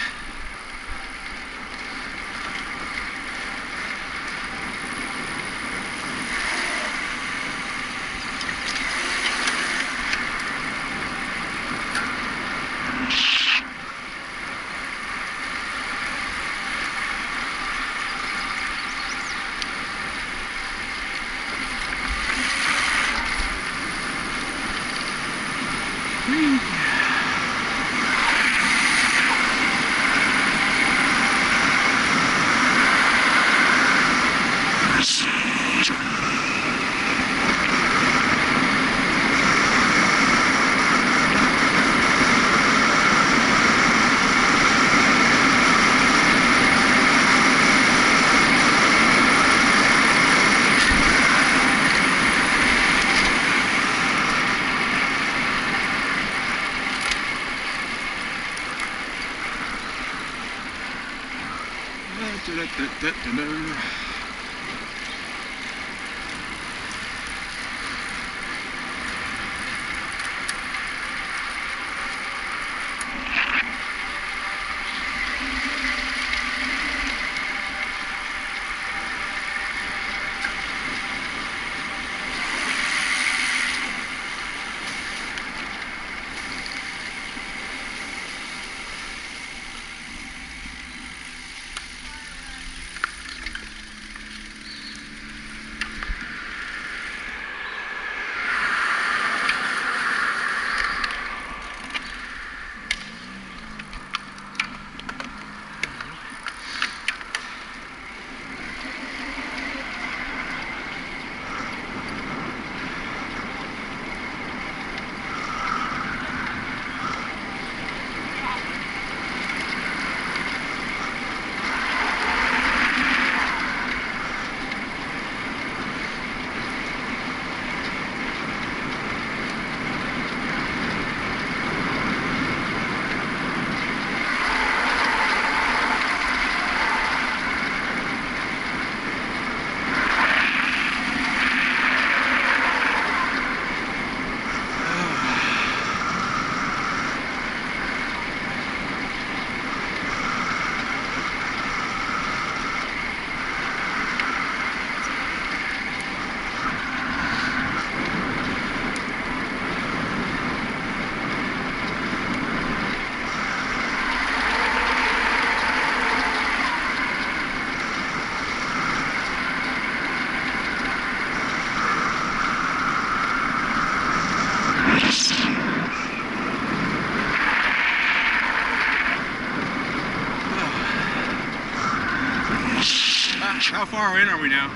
How far in are we now?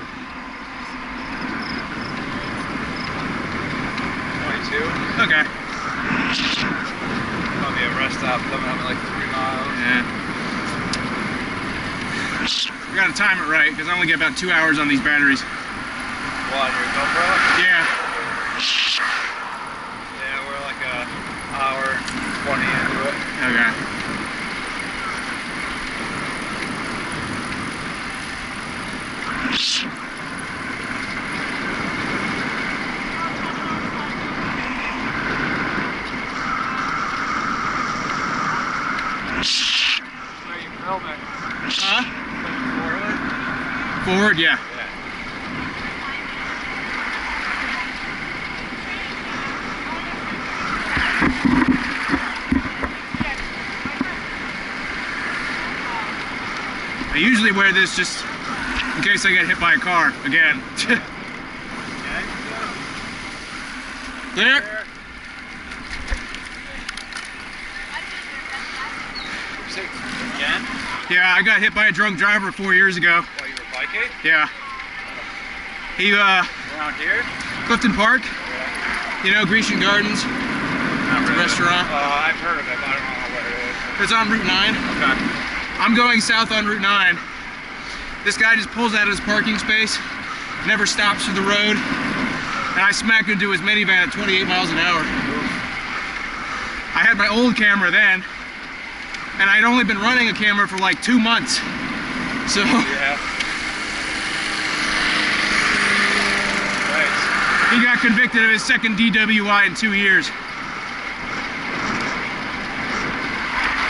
22.
Okay.
Probably a rest stop coming up in like 3 miles.
Yeah. I gotta time it right because I only get about 2 hours on these batteries.
What, your GoPro?
Yeah.
Yeah, we're like a hour 20 into it.
Okay.
Where you filming?
Huh?
Forward?
Forward, yeah.
Yeah.
I usually wear this just in case I get hit by a car again. There.
Again?
Yeah, I got hit by a drunk driver 4 years ago.
While you were biking?
Yeah. He,
Around here?
Clifton Park, you know, Grecian Gardens,
Not really.
restaurant.
I've heard of it, but I don't know where it is.
It's on Route 9.
Okay.
I'm going south on Route 9. This guy just pulls out of his parking space, never stops for the road, and I smack into his minivan at 28 miles an hour. I had my old camera then, and I'd only been running a camera for like 2 months. So
Yeah. Nice.
he got convicted of his second DWI in 2 years.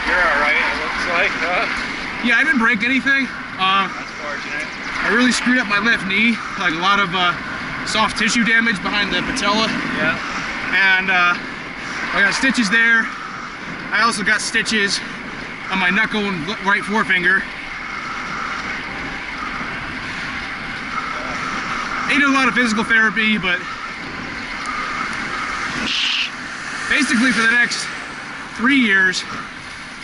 You're alright, it looks like, huh?
Yeah, I didn't break anything.
That's fortunate.
I really screwed up my left knee, like a lot of soft tissue damage behind the patella,
Yeah.
and I got stitches there. I also got stitches on my knuckle and right forefinger. I did a lot of physical therapy, but basically for the next 3 years,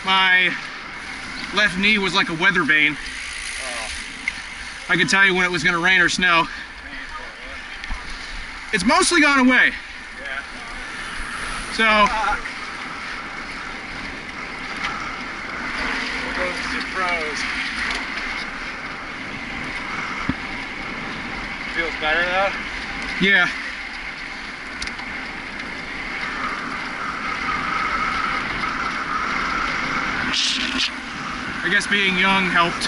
my left knee was like a weather vane. I could tell you when it was going to rain or snow. It's mostly gone away.
Yeah.
So,
Goes to pros. Feels better though?
yeah. I guess being young helped.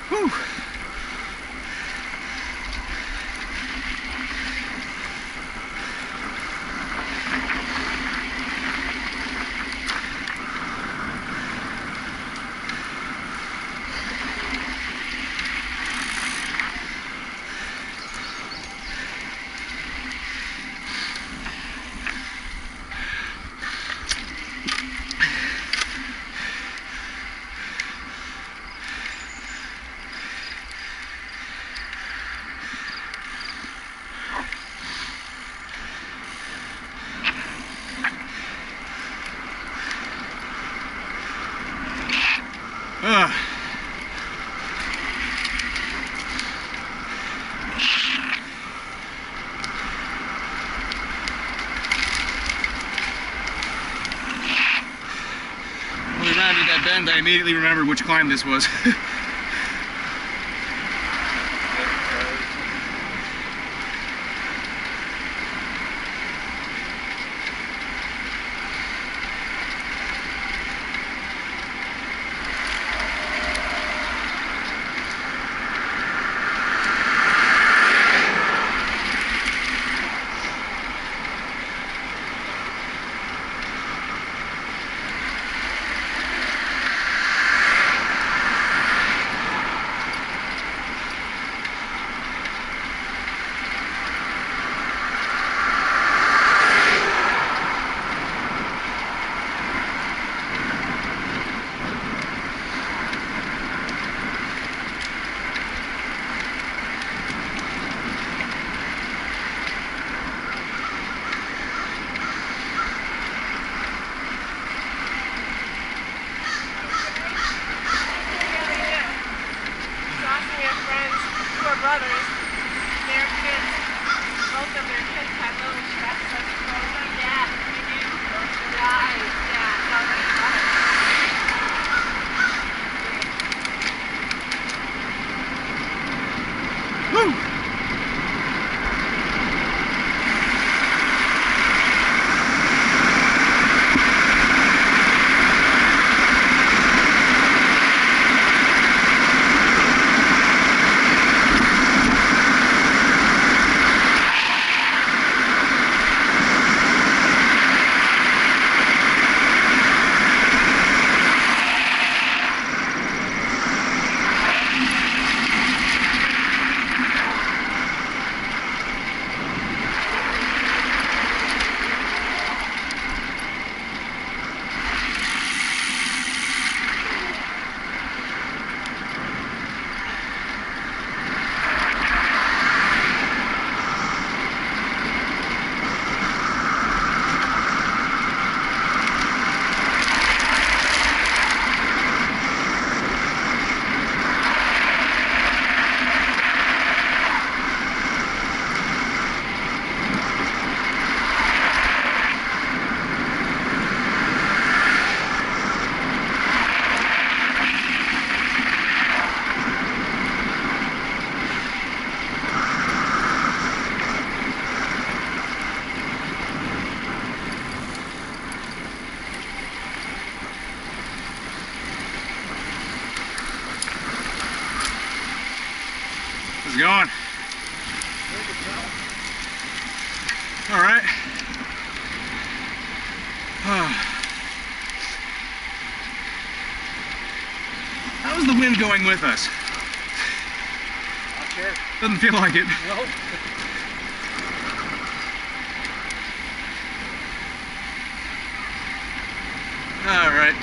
Whew. When we rounded that bend, I immediately remembered which climb this was.
brothers, their kids, both of their kids had little chests of frozen. Yeah, they do. Nice. Yeah, no, that's right.
Woo! How's it going? All right. How's the wind going with us?
Not sure.
Doesn't feel like it.
Nope.
All right.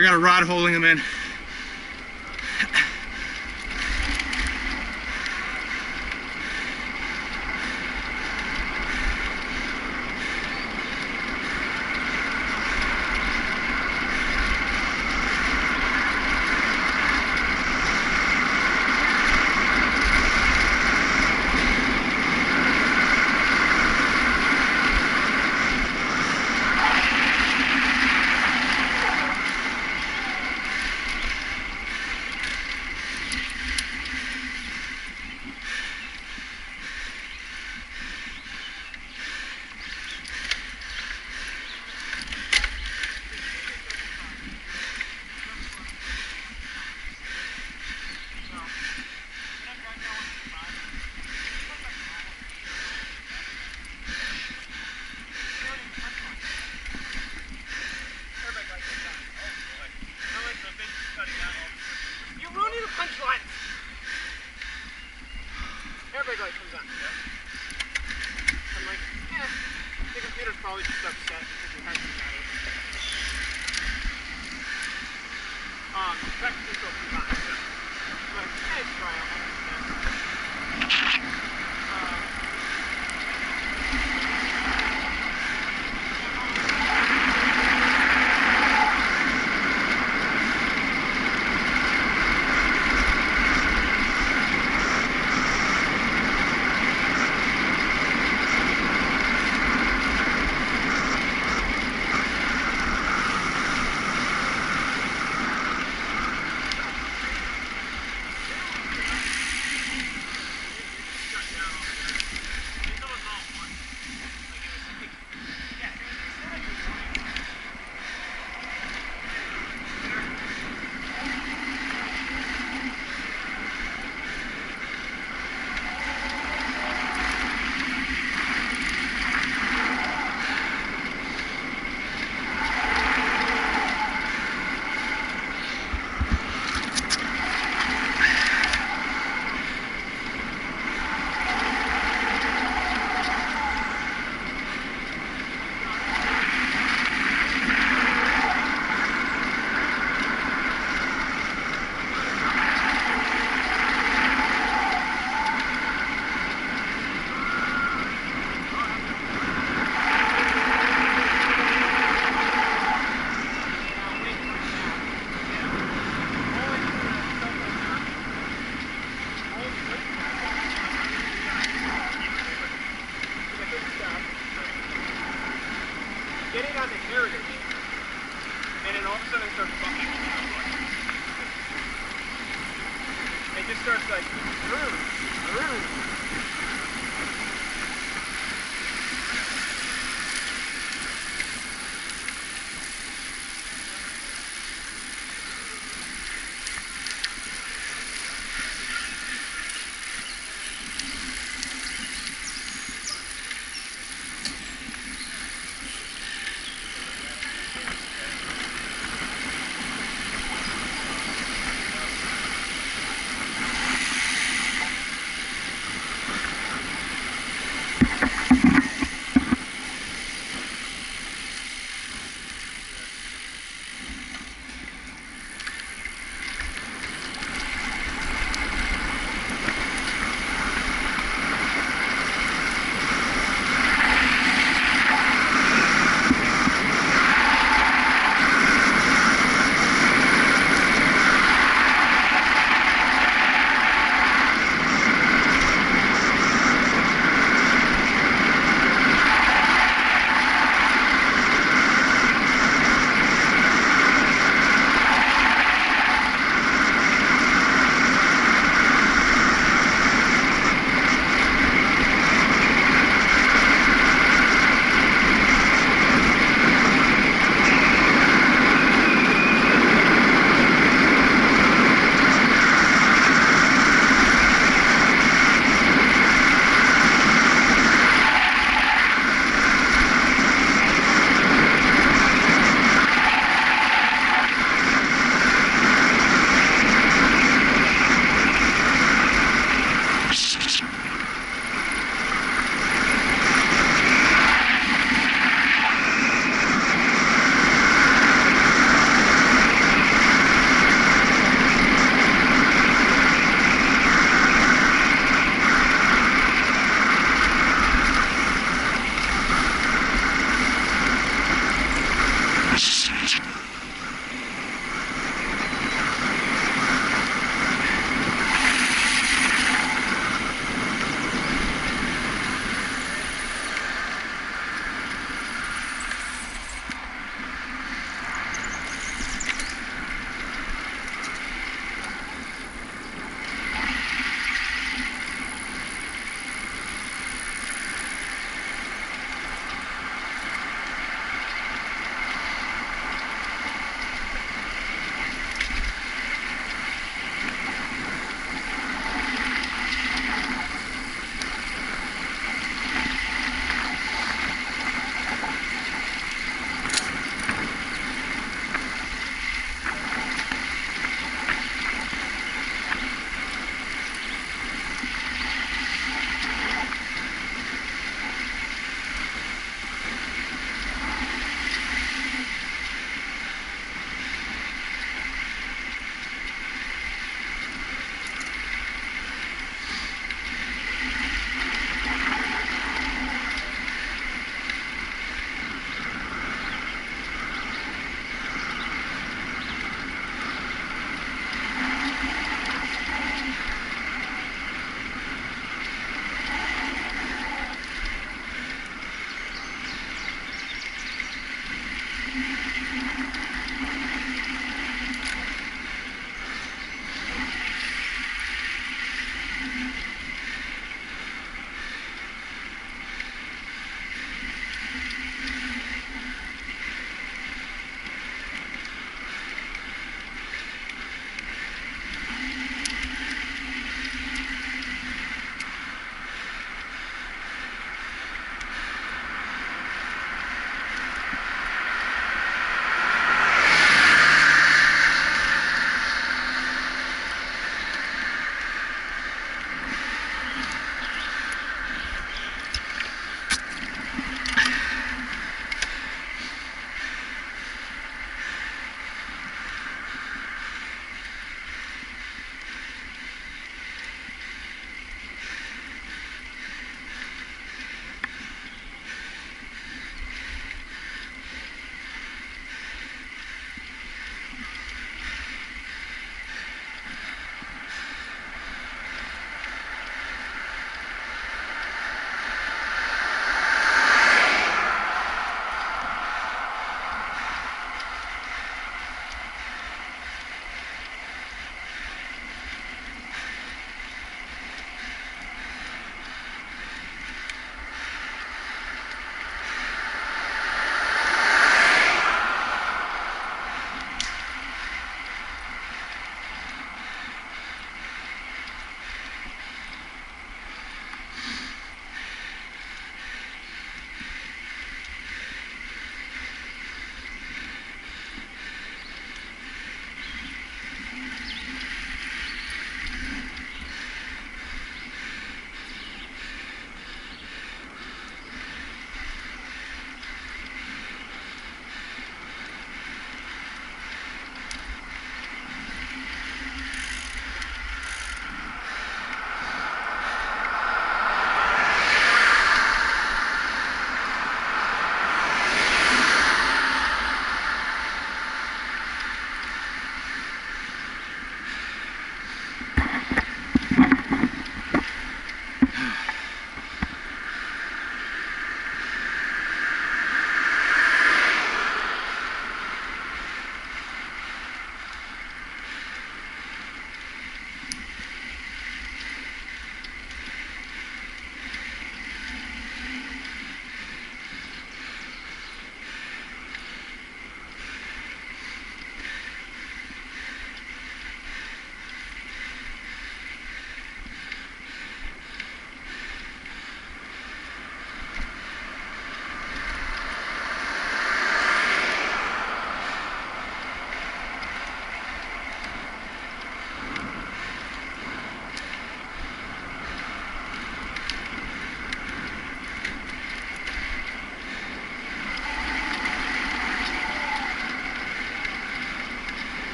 I got a rod holding them in.
You're ruining the punchline. Airbag light comes on. I'm like, the computer's probably just upset because we haven't got it. Back to control comes on. I'm like, it's trial. Get it on the carrier, and then all of a sudden it starts bumping. It just starts like,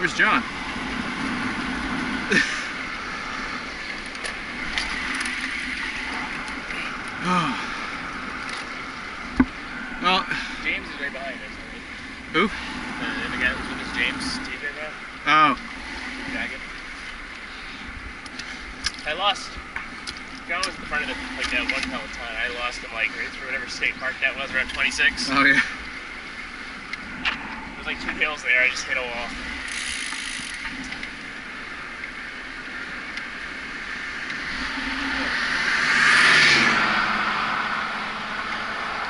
Where's John? Oh. Well,
James is right behind us, right?
who?
The guy that was with us, James, TV man.
Oh.
Jacket. I lost. John was at the front of the, like that one peloton. I lost him like right through whatever state park that was, around 26.
Oh yeah.
There was like 2 hills there. I just hit a wall.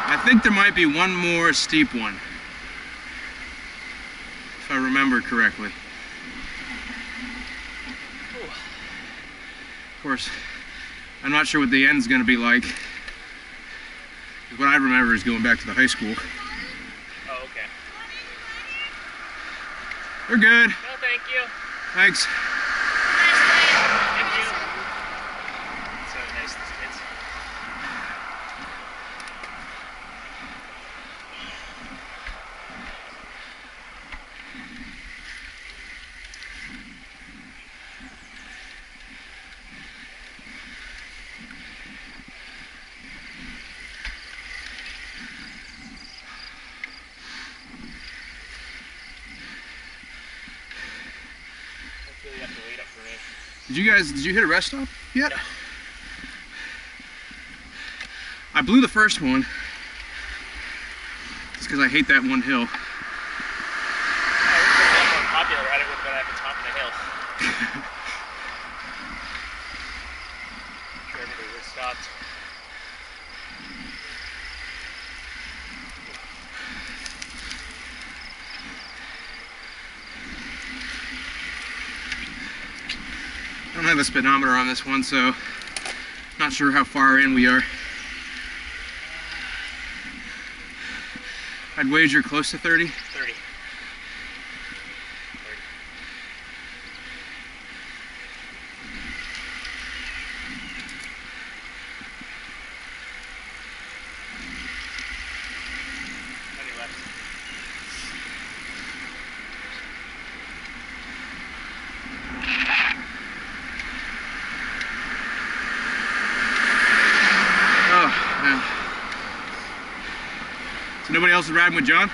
I think there might be one more steep one, if I remember correctly.
Ooh.
Of course, I'm not sure what the end's going to be like. What I remember is going back to the high school.
Oh, okay.
We're good.
No, thank you.
Thanks.
Thank you. So nice, these kids. Really have to wait up for me.
Did you hit a rest stop yet?
No.
I blew the first one just because I hate that one hill.
I would have been more popular, right? It would have been at the top of the hill. I'm sure everybody would have stopped.
I don't have a speedometer on this one, so not sure how far in we are. I'd wager close to 30.
30. Plenty left.
Oh, man. So nobody else is riding with John?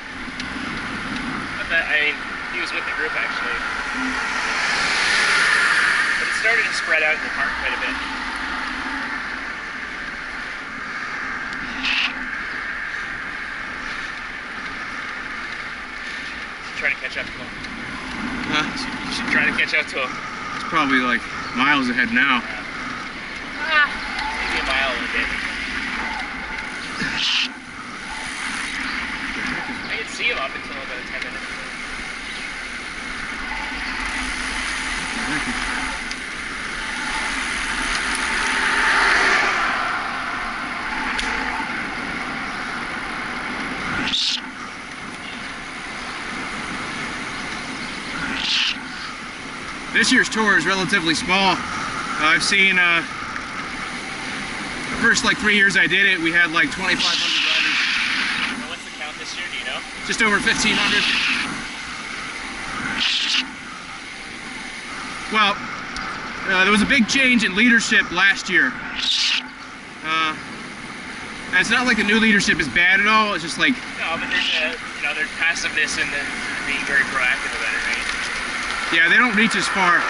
I mean, he was with the group actually. But it started to spread out in the park quite a bit. Try to catch up to him.
Huh?
You should try to catch up to him.
It's probably like miles ahead now.
Maybe a mile in a bit. I could see him up until about 10 minutes.
This year's tour is relatively small. I've seen the first like 3 years I did it, we had like 2,500 riders.
Well, what's the count this year, do you know?
Just over 1,500. Well, there was a big change in leadership last year. And it's not like the new leadership is bad at all. It's just like,
No, but there's passiveness and then being very proactive about it, right?
yeah, they don't reach as far.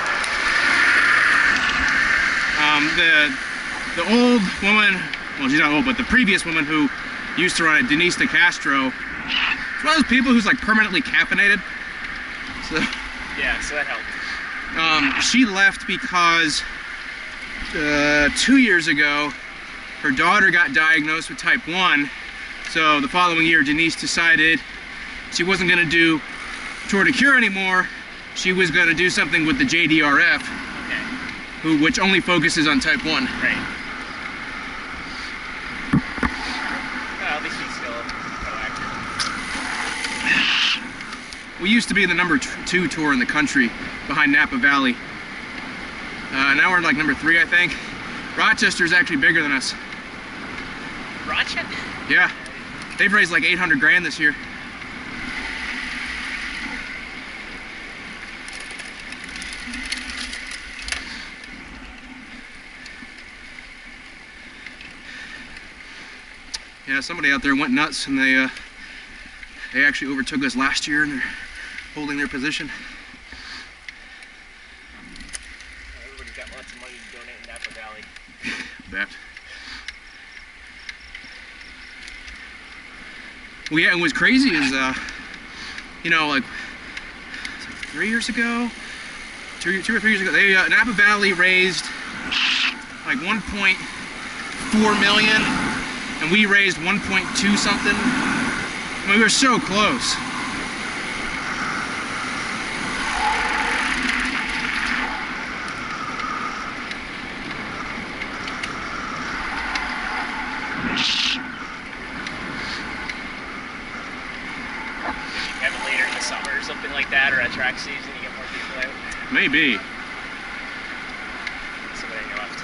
The old woman, well, she's not old, but the previous woman who used to run it, Denise DeCastro, it's one of those people who's like permanently caffeinated. So
Yeah, so that helped.
she left because 2 years ago, her daughter got diagnosed with type 1. So the following year, Denise decided she wasn't going to do Tour de Cure anymore. She was going to do something with the JDRF,
Okay.
which only focuses on type 1.
Right. Well, at least he's still proactive.
We used to be the number 2 tour in the country behind Napa Valley. Now we're like number 3, I think. Rochester's actually bigger than us.
Rochester?
Yeah, they've raised like 800 grand this year. Yeah, somebody out there went nuts, and they actually overtook us last year, and they're holding their position.
Everybody's got lots of money to donate in Napa Valley.
Bet. Well, yeah, and what's crazy is, you know, like 3 years ago, two or 3 years ago, they Napa Valley raised like 1.4 million, and we raised 1.2 something. I mean, we were so close.
Have it later in the summer or something like that, or at track season, you get more people out.
Maybe.
Somebody on your left.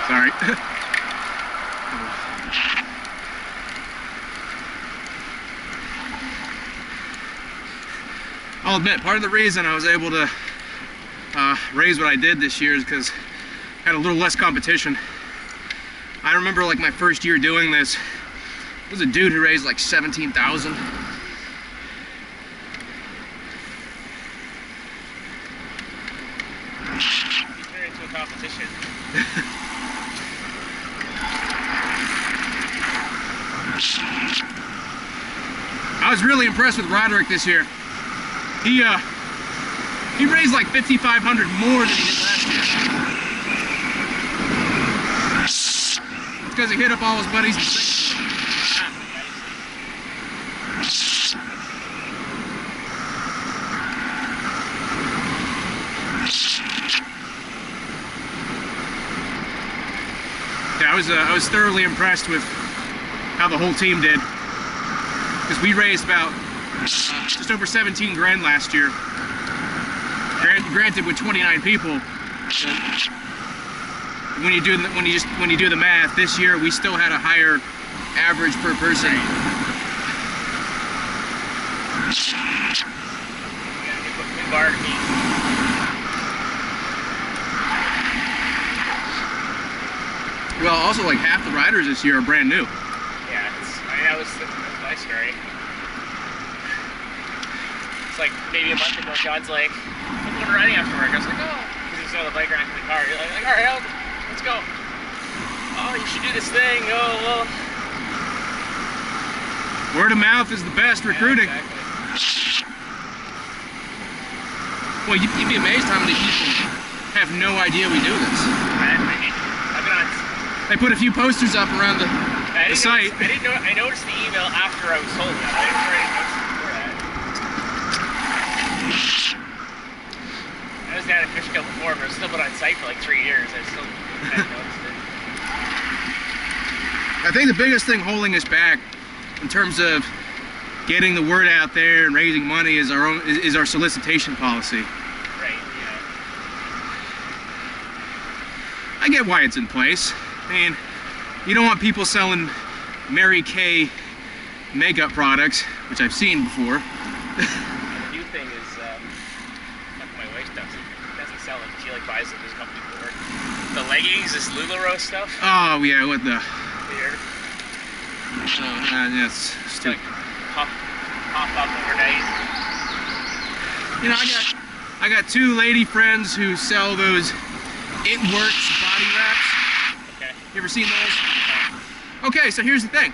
Sorry. I'll admit, part of the reason I was able to raise what I did this year is because I had a little less competition. I remember like my first year doing this, there was a dude who raised like 17,000.
You turn it into a competition.
I was really impressed with Roderick this year. He raised like 5,500 more than he did last year. It's because he hit up all his buddies in sixth. Yeah, I was thoroughly impressed with how the whole team did, because we raised about just over 17 grand last year. Granted, with 29 people, when you do the math, this year we still had a higher average per person.
Bar to meet.
Well, also like half the riders this year are brand new.
Yeah, that was my story. It's like maybe a month ago, John's like, I'm going riding after work. I was like, oh, because he saw the bike rack in the car. You're like, all right, let's go. Oh, you should do this thing. Oh, well.
Word of mouth is the best recruiting.
Yeah, exactly.
Well, you'd be amazed how many people have no idea we do this.
I've been on.
They put a few posters up around the site.
I noticed the email after I was told that. I didn't already notice it before that. I was down at Fishkill before, but I've still been on site for like 3 years. I still hadn't noticed it.
I think the biggest thing holding us back in terms of getting the word out there and raising money is our solicitation policy.
Right, yeah.
I get why it's in place. I mean, you don't want people selling Mary Kay makeup products, which I've seen before.
The new thing is, my wife doesn't sell them. She like buys them. There's a company for it. The leggings, this LuLaRoe stuff.
Oh yeah, what the?
Weird.
That's stupid.
Like pop up overnight.
You know, I got two lady friends who sell those It Works body wraps.
Okay.
You ever seen those? Okay, so here's the thing.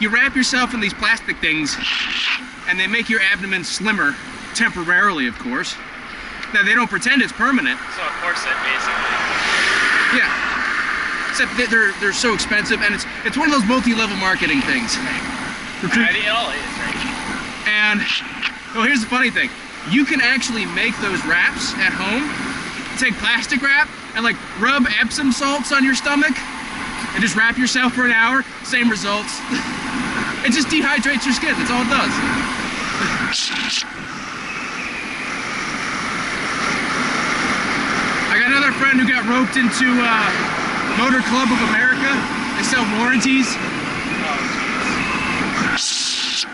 You wrap yourself in these plastic things, and they make your abdomen slimmer, temporarily, of course. Now, they don't pretend it's permanent.
So a corset, basically.
Yeah. Except they're so expensive, and it's one of those multi-level marketing things.
I think it all is, right?
And, well, here's the funny thing. You can actually make those wraps at home. Take plastic wrap and like rub Epsom salts on your stomach and just wrap yourself for an hour. Same results. It just dehydrates your skin. That's all it does. I got another friend who got roped into Motor Club of America. They sell warranties.
Oh, jeez.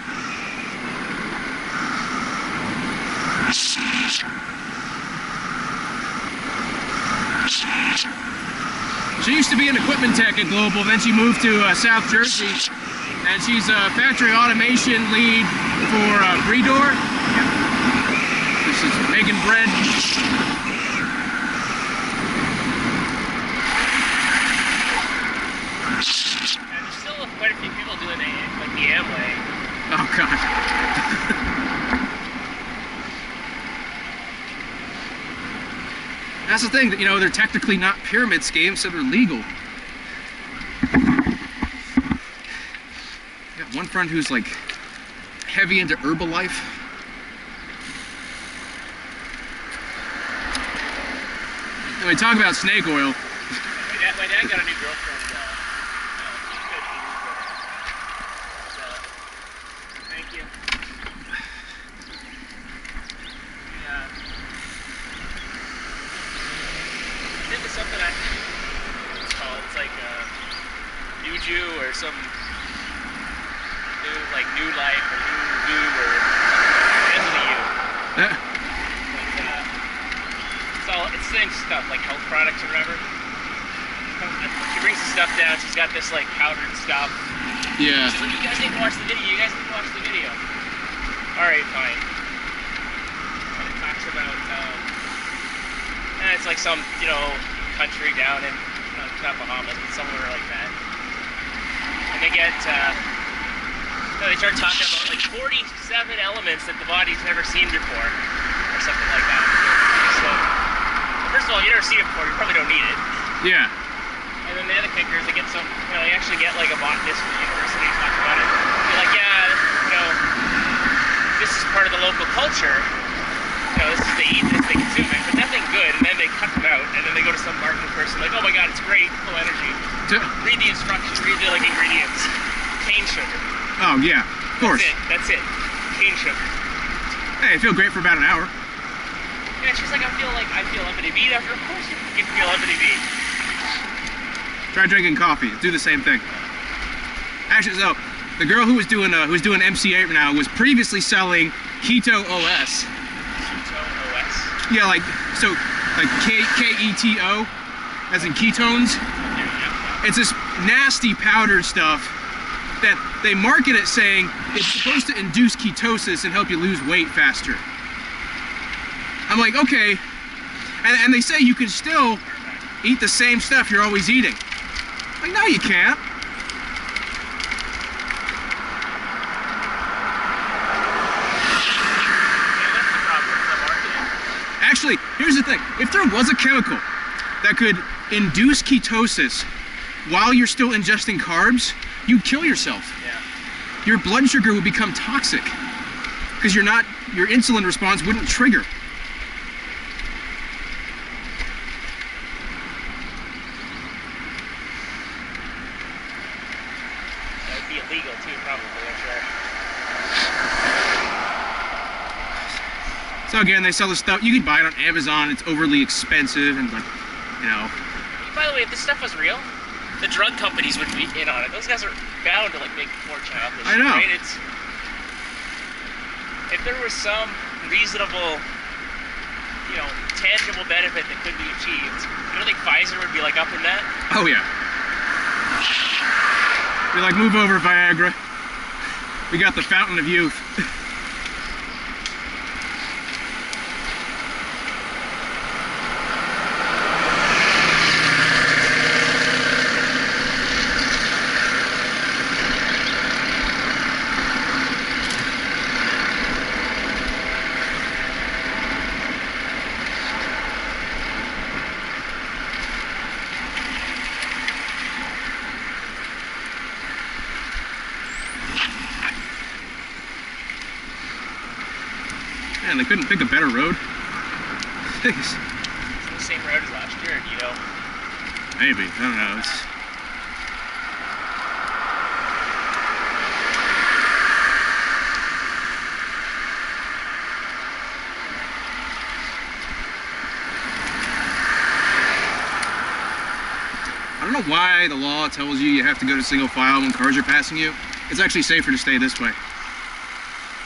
used to be an equipment tech at Global, then she moved to South Jersey, and she's a factory automation lead for Bredor. This is making bread.
And there's still quite a few people doing like the Amway.
Oh God. That's the thing, that, you know, they're technically not pyramid schemes, so they're legal. Got one friend who's like heavy into Herbalife. When we talk about snake oil.
My dad got a new girlfriend. Thank you. Into something it's called. It's like Nuju or some new, like New Life or New or Mentally You. It's same stuff like health products or whatever. She brings the stuff down. She's got this like powdered stuff.
Yeah.
She's like, you guys need to watch the video. You guys need to watch the video. All right, fine. And it talks about. And it's like some, you know, country down in not Bahamas, but somewhere like that. And they get, they start talking about like 47 elements that the body's never seen before, or something like that. So, first of all, you never seen it before, you probably don't need it.
Yeah.
And then the other kicker is they get some, you know, they actually get like a botanist from the university to talk about it. They're like, yeah, you know, this is part of the local culture. You know, this is, they eat this, they consume it, but nothing good, and then they cut them out, and then they go to some marketing person like, oh my god, it's great, full energy. Read the instructions, read the like ingredients. Cane sugar.
Oh yeah, of course.
That's it. Cane sugar.
Hey, I feel great for about an hour.
Yeah, she's like, I feel MBD after. Of course you can feel MBD.
Try drinking coffee. Do the same thing. Actually, so the girl who's doing MC8 right now was previously selling Keto OS. Yeah, like, so, like Keto, as in ketones. It's this nasty powdered stuff that they market it saying it's supposed to induce ketosis and help you lose weight faster. I'm like, okay. And they say you can still eat the same stuff you're always eating. Like, no, you can't. Actually, here's the thing. If there was a chemical that could induce ketosis while you're still ingesting carbs, you'd kill yourself.
Yeah.
Your blood sugar would become toxic because your insulin response wouldn't trigger.
That would be illegal too, probably, I'm sure.
So again, they sell this stuff. You can buy it on Amazon. It's overly expensive, and you know.
By the way, if this stuff was real, the drug companies would be in on it. Those guys are bound to like make a fortune off this.
I know.
Right? It's if there was some reasonable, you know, tangible benefit that could be achieved, you don't think Pfizer would be like up in that?
Oh yeah. Be like, move over, Viagra. We got the fountain of youth. Man, they couldn't pick a better road.
It's the same road as last year, you know.
Maybe, I don't know. It's... I don't know why the law tells you have to go to single file when cars are passing you. It's actually safer to stay this way.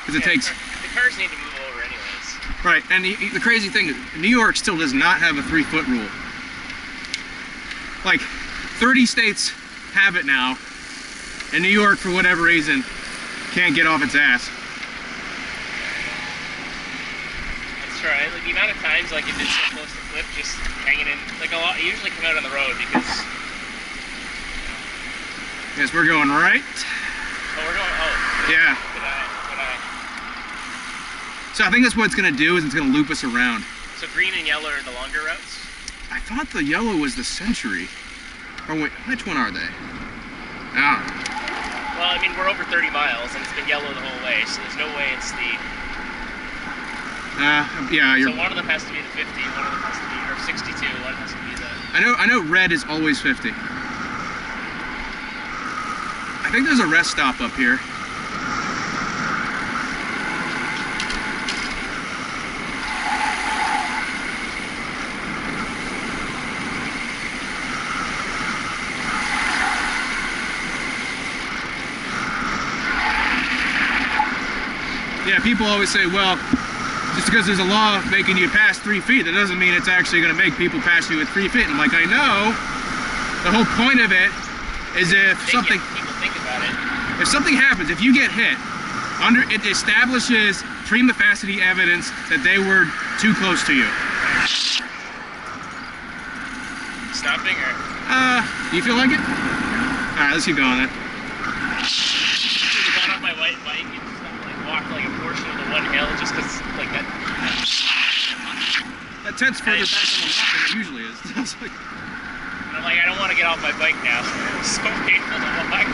Because it takes...
The cars need to move over anyways.
Right, and the crazy thing is, New York still does not have a 3-foot rule. Like, 30 states have it now, and New York, for whatever reason, can't get off its ass.
That's right. Like the amount of times, like if it's so close to cliff, just hanging in, like a lot. I usually come out on the road because.
Yes, we're going right.
Oh, we're going. Oh.
Yeah.
Good eye.
So I think that's what it's gonna do, is it's gonna loop us around.
So green and yellow are the longer routes.
I thought the yellow was the Century. Or wait, which one are they? Ah.
Well, I mean, we're over 30 miles, and it's been yellow the whole way, so there's no way it's the...
Yeah, you're...
So one of them has to be the 50, one of them has to be, or 62, one has to be the...
I know red is always 50. I think there's a rest stop up here. Yeah, people always say, well, just because there's a law making you pass 3 feet, that doesn't mean it's actually going to make people pass you at 3 feet. And I'm like, I know. The whole point of it is if something...
People think about it.
If something happens, if you get hit, it establishes prima facie evidence that they were too close to you.
Stopping or?
Do you feel like it? Alright, let's keep going then.
I got on my white bike and just like walked like a portion of the one hill just because like that.
That tent's further back on the walk than it usually is. I was like,
And I'm like, I don't want to get off my bike now. It's so painful to walk.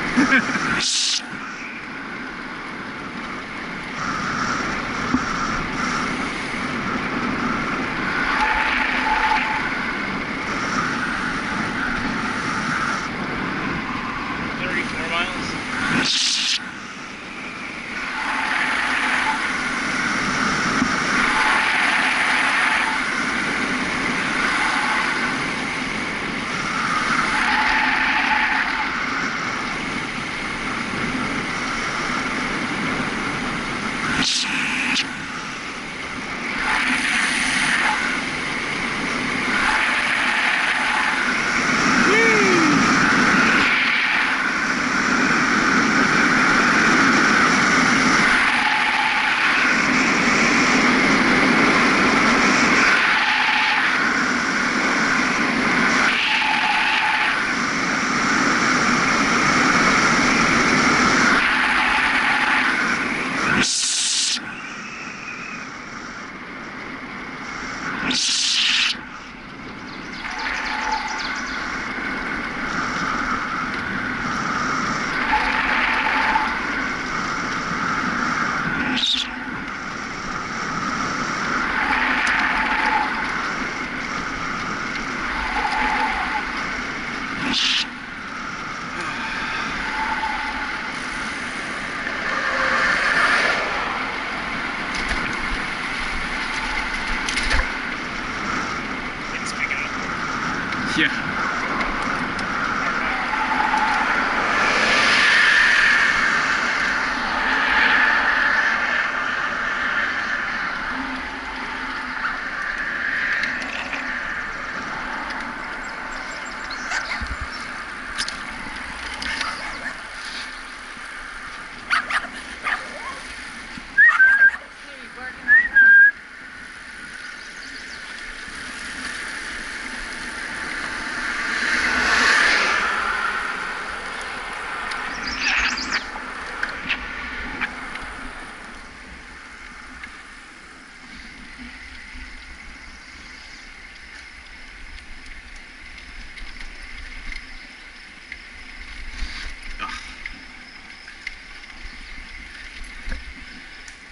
yeah.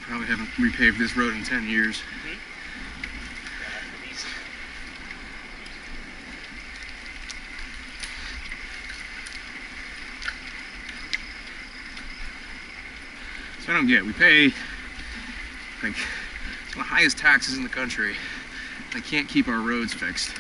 Probably haven't repaved this road in 10 years. So I don't get, we pay like some of the highest taxes in the country. They can't keep our roads fixed.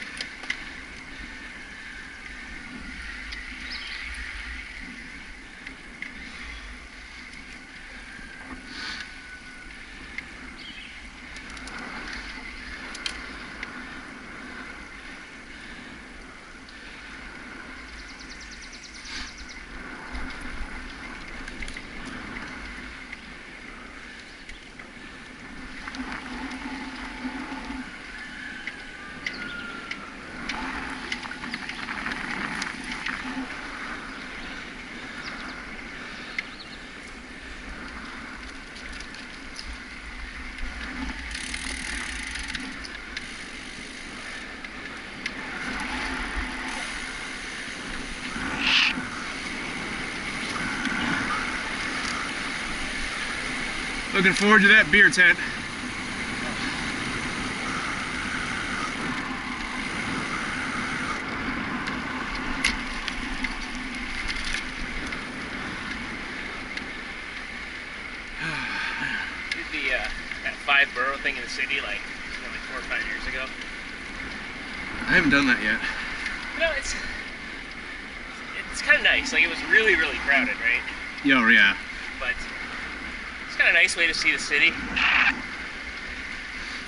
Looking forward to that beer tent.
Did that 5-borough thing in the city like 4 or 5 years ago.
I haven't done that yet.
You know, it's kind of nice. Like, it was really, really crowded, right?
Yeah, yeah.
But it's kind of a nice way to see the city. It's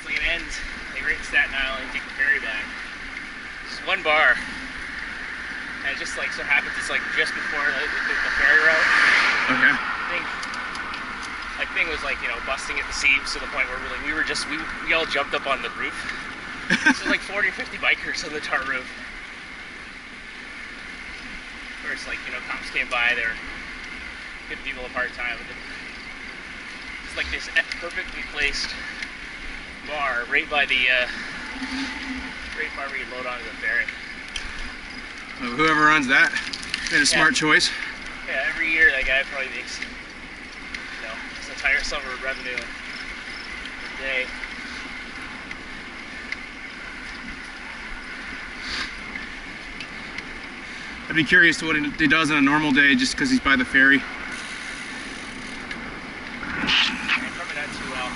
like it ends like right in Staten Island, you take the ferry back. There's one bar, and it just like so happens it's like just before the ferry route.
Okay.
Thing was like, you know, busting at the seams to the point where we all jumped up on the roof. So like 40 or 50 bikers on the tar roof. Of course, like, you know, cops came by, they were giving people a hard time. It's like this perfectly placed bar right by the right bar where you load onto the ferry.
Well, whoever runs that made a smart choice.
Yeah, every year that guy probably makes, his entire summer revenue a day.
I'd be curious to what he does on a normal day just because he's by the ferry.
Probably not too well.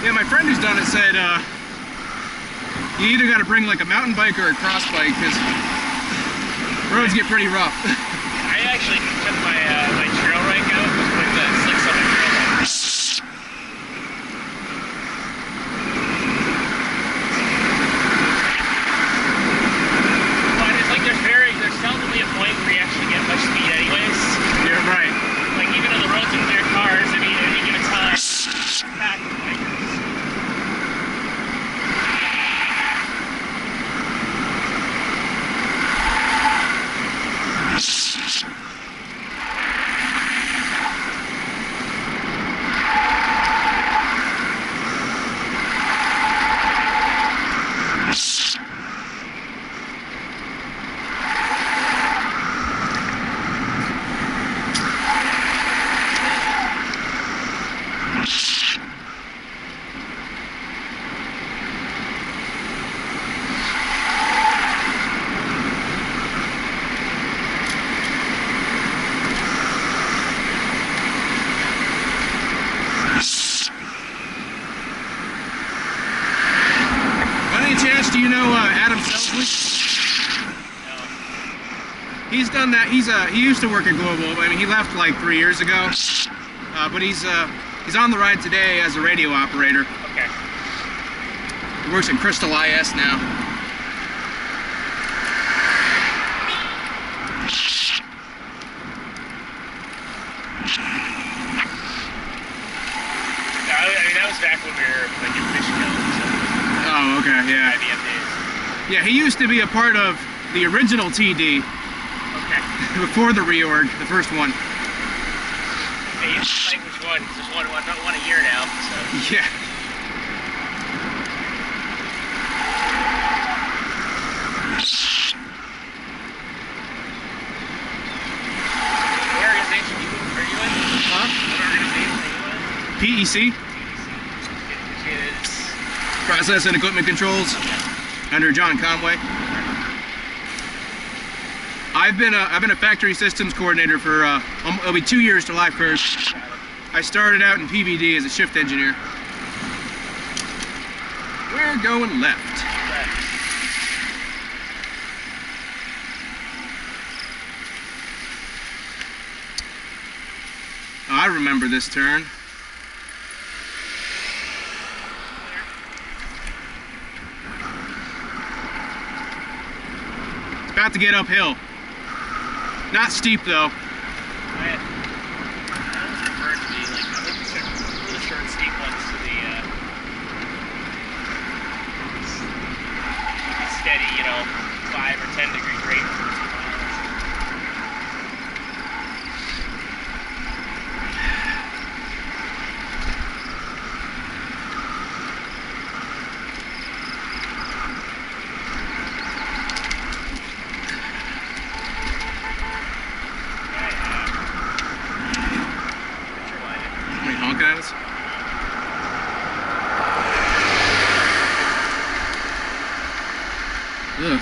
Yeah, my friend who's done it said you either got to bring like a mountain bike or a cross bike because roads get pretty rough.
I actually took my my trail rake out with the slicks on my trail bike. But it's like there's seldomly a point where you actually get much speed anyways.
You're right.
Like even on the roads with their cars, I mean, at any given time, packed with bikers.
Do you know Adam Selsley?
No.
He's done that. He used to work at Global. I mean, he left like 3 years ago. But he's on the ride today as a radio operator.
Okay.
He works at Crystal IS now.
I mean, that was back when we were like in Michigan.
Oh, okay, yeah.
IBM days.
Yeah, he used to be a part of the original TD
Okay.
before the reorg, the first one.
Hey, you have to like which one? 'Cause there's one a year now. So.
Yeah.
What organization are you in?
Huh?
What organization are you in?
PEC,
It's
Process and Equipment Controls, under John Conway. I've been a factory systems coordinator for it'll be 2 years July 1st. I started out in PBD as a shift engineer. We're going left. Oh, I remember this turn. It's about to get uphill. Not steep though.
I always refer to the like I think these are really short steep ones to the steady, 5 or 10 degree grade for 2 miles.
Ugh.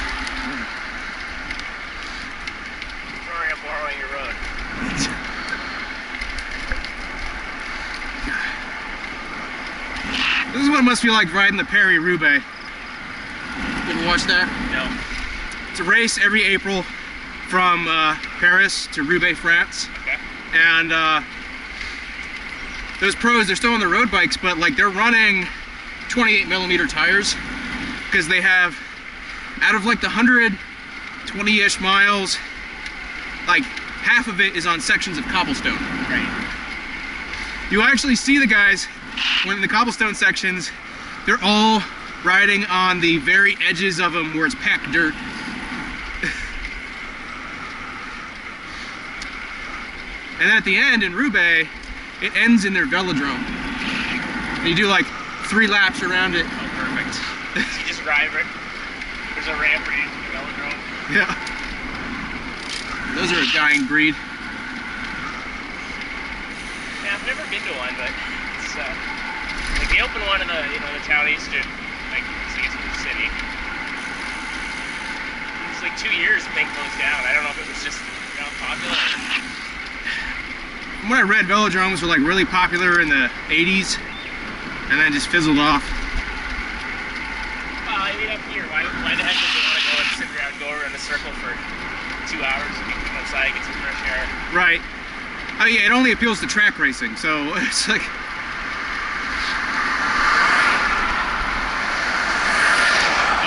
Sorry, I'm borrowing your road.
This is what it must feel like riding the Paris-Roubaix. You ever watch that?
No.
It's a race every April from Paris to Roubaix, France.
Okay.
And those pros, they're still on their road bikes, but like they're running 28mm tires because they have, out of like the 120-ish miles, like half of it is on sections of cobblestone.
Right.
You actually see the guys when in the cobblestone sections, they're all riding on the very edges of them where it's packed dirt. And then at the end in Roubaix, it ends in their velodrome. And you do like 3 laps around it.
Oh, perfect. So you just ride right. There's a ramp right into the velodrome.
Yeah. Those are a dying breed.
Yeah, I've never been to one, but it's like they opened one in the the town eastern, like I guess in the city. It's like 2 years the thing closed down. I don't know if it was just not popular.
From what I read, velodromes were like really popular in the 80s and then just fizzled off.
Well, I mean up here, why the heck would you want to go and sit around, go around a circle for 2 hours and you can come outside, get some fresh air?
Right. Oh yeah, it only appeals to track racing, so it's like...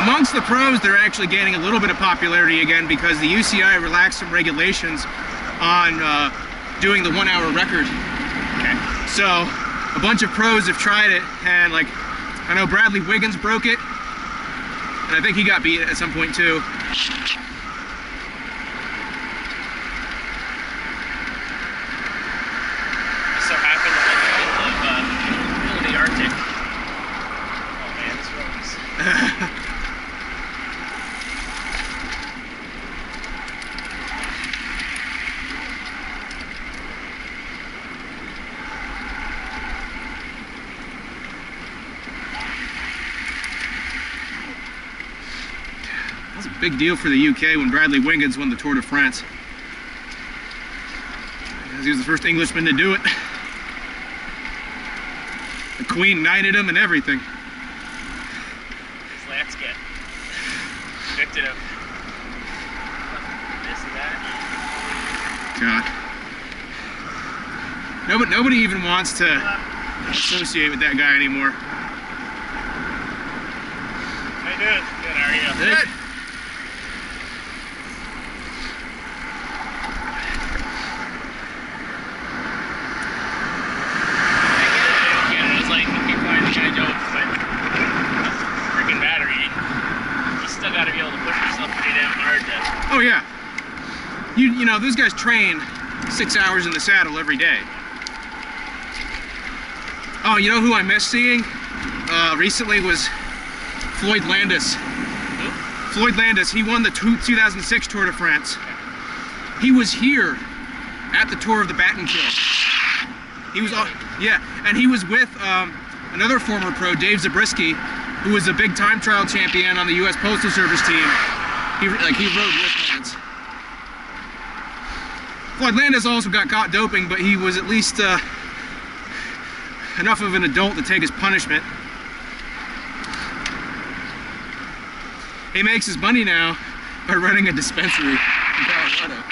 Amongst the pros, they're actually gaining a little bit of popularity again because the UCI relaxed some regulations on doing the 1 hour record.
Okay.
So a bunch of pros have tried it, and like I know Bradley Wiggins broke it, and I think he got beat at some point too.
Just so happened that I'm in the middle of the Arctic. Oh man, this road is...
That was a big deal for the UK when Bradley Wiggins won the Tour de France. Because he was the first Englishman to do it. The Queen knighted him and everything.
These lats get convicted of this and that.
God. Nobody even wants to associate with that guy anymore.
How you doing? Good, how are you?
Good.
Canada's like, okay, fine, the guy jokes, but freaking battery, you still gotta be able to push yourself pretty damn hard to...
Oh yeah. You know, those guys train 6 hours in the saddle every day. Oh, you know who I missed seeing recently was Floyd Landis.
Who?
Floyd Landis, he won the 2006 Tour de France. He was here at the Tour of the Battenkill. He was, yeah, and he was with another former pro, Dave Zabriskie, who was a big time trial champion on the U.S. Postal Service team. He rode with Lance. Floyd Landis also got caught doping, but he was at least enough of an adult to take his punishment. He makes his money now by running a dispensary in Colorado.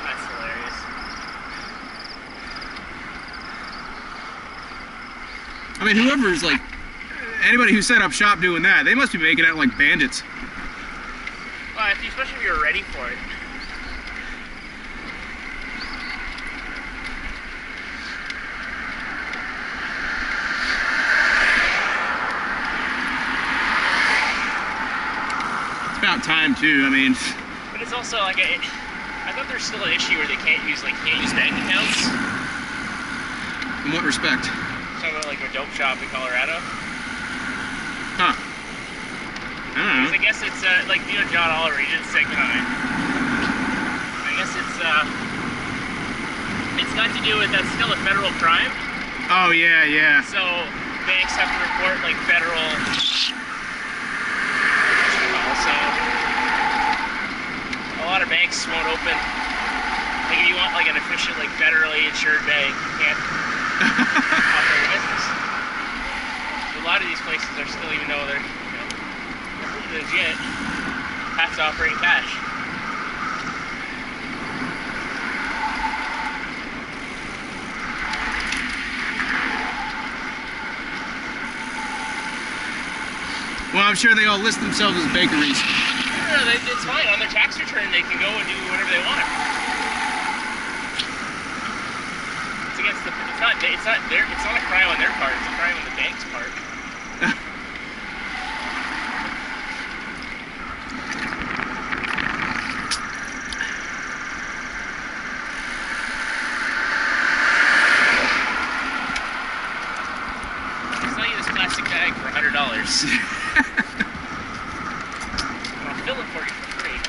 That's hilarious.
I mean, whoever's like, anybody who set up shop doing that, they must be making out like bandits.
Well, especially if you're ready for it.
It's about time too, I mean.
But it's also like I thought there's still an issue where they can't use bank accounts.
In what respect?
Talking about like a dope shop in Colorado.
Huh. I don't know.
I guess it's like John Oliver, he did a segment on it. I guess it's got to do with that's still a federal crime.
Oh yeah, yeah.
So banks have to report like federal federally insured bank, you can't operate a business. So a lot of these places are still, even though they're, they're pretty legit, have to operate in cash.
Well, I'm sure they all list themselves as bakeries.
No, it's fine. On their tax return, they can go and do whatever they want. It's against the. It's not a crime on their part. It's a crime on the bank's part. I'll sell you this plastic bag for $100. Fill it for you for free.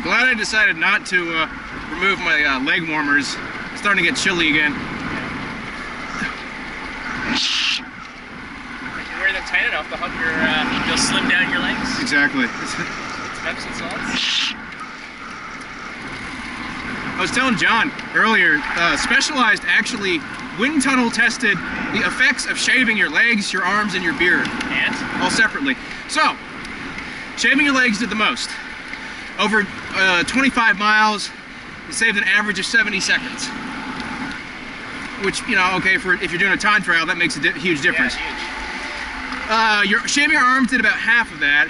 Glad I decided not to remove my leg warmers. It's starting to get chilly again.
If you wear them tight enough, you'll slim down your legs.
Exactly.
It's Epsom salts.
I was telling John earlier, Specialized actually wind tunnel tested the effects of shaving your legs, your arms, and your beard.
And?
All separately. So, shaving your legs did the most. Over 25 miles, it saved an average of 70 seconds. Which, okay, if you're doing a time trial, that makes a huge difference.
Yeah, huge.
Shaving your arms did about half of that,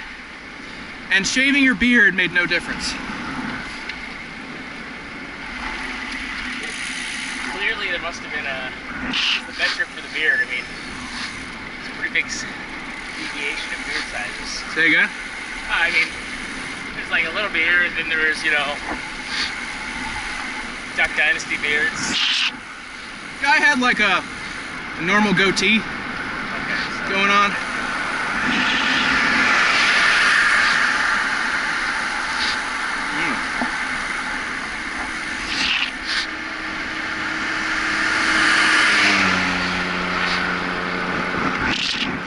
and shaving your beard made no difference.
Clearly, there must have been the metric for the beard. I mean, it's a pretty big deviation in beard sizes.
Say again?
I mean, there's like a little beard, and then there's, Duck Dynasty beards.
Guy had like a normal goatee going on.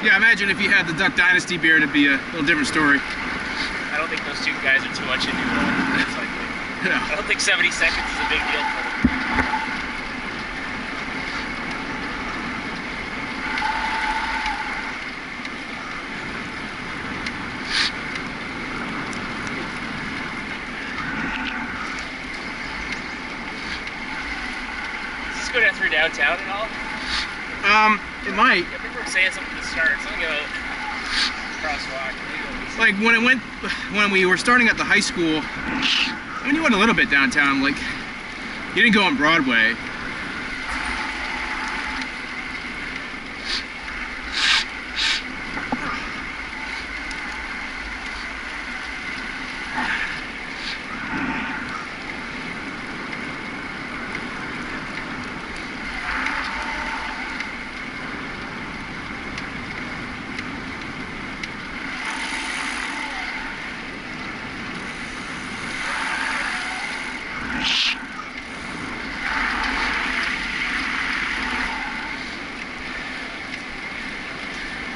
Yeah, imagine if you had the Duck Dynasty beard, it'd be a little different story.
I don't think those two guys are too much into cycling.
Yeah.
I don't think 70 seconds is a big deal for them. Does this go down through downtown at all?
It might.
I remember saying something at the start, something about crosswalk.
Like when we were starting at the high school, when you went a little bit downtown, like you didn't go on Broadway.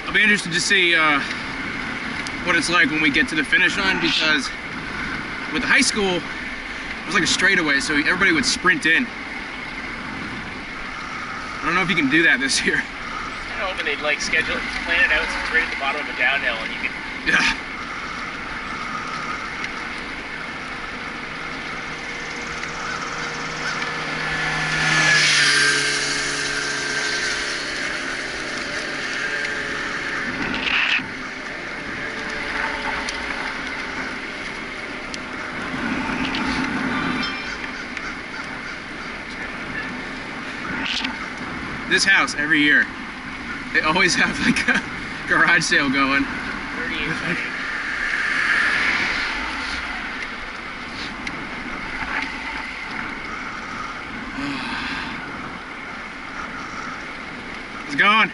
I'll be interested to see what it's like when we get to the finish line, because with the high school, it was like a straightaway, so everybody would sprint in. I don't know if you can do that this year.
I'm hoping they'd like plan it out so it's right at the bottom of a downhill and you can.
Yeah. This house, every year, they always have like a garage sale going.
38.
It's gone.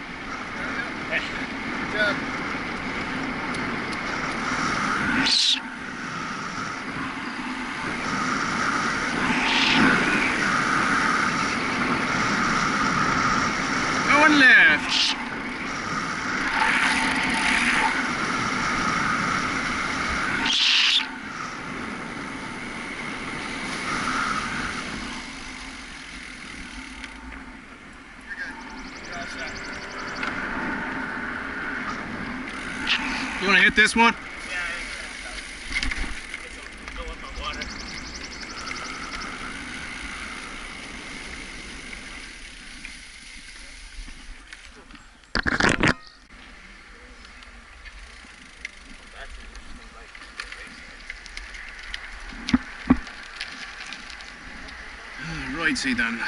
Good job.
Going left. You want to hit this one?
Yeah, it's fill up my water. That's an interesting bike.
Right, see then.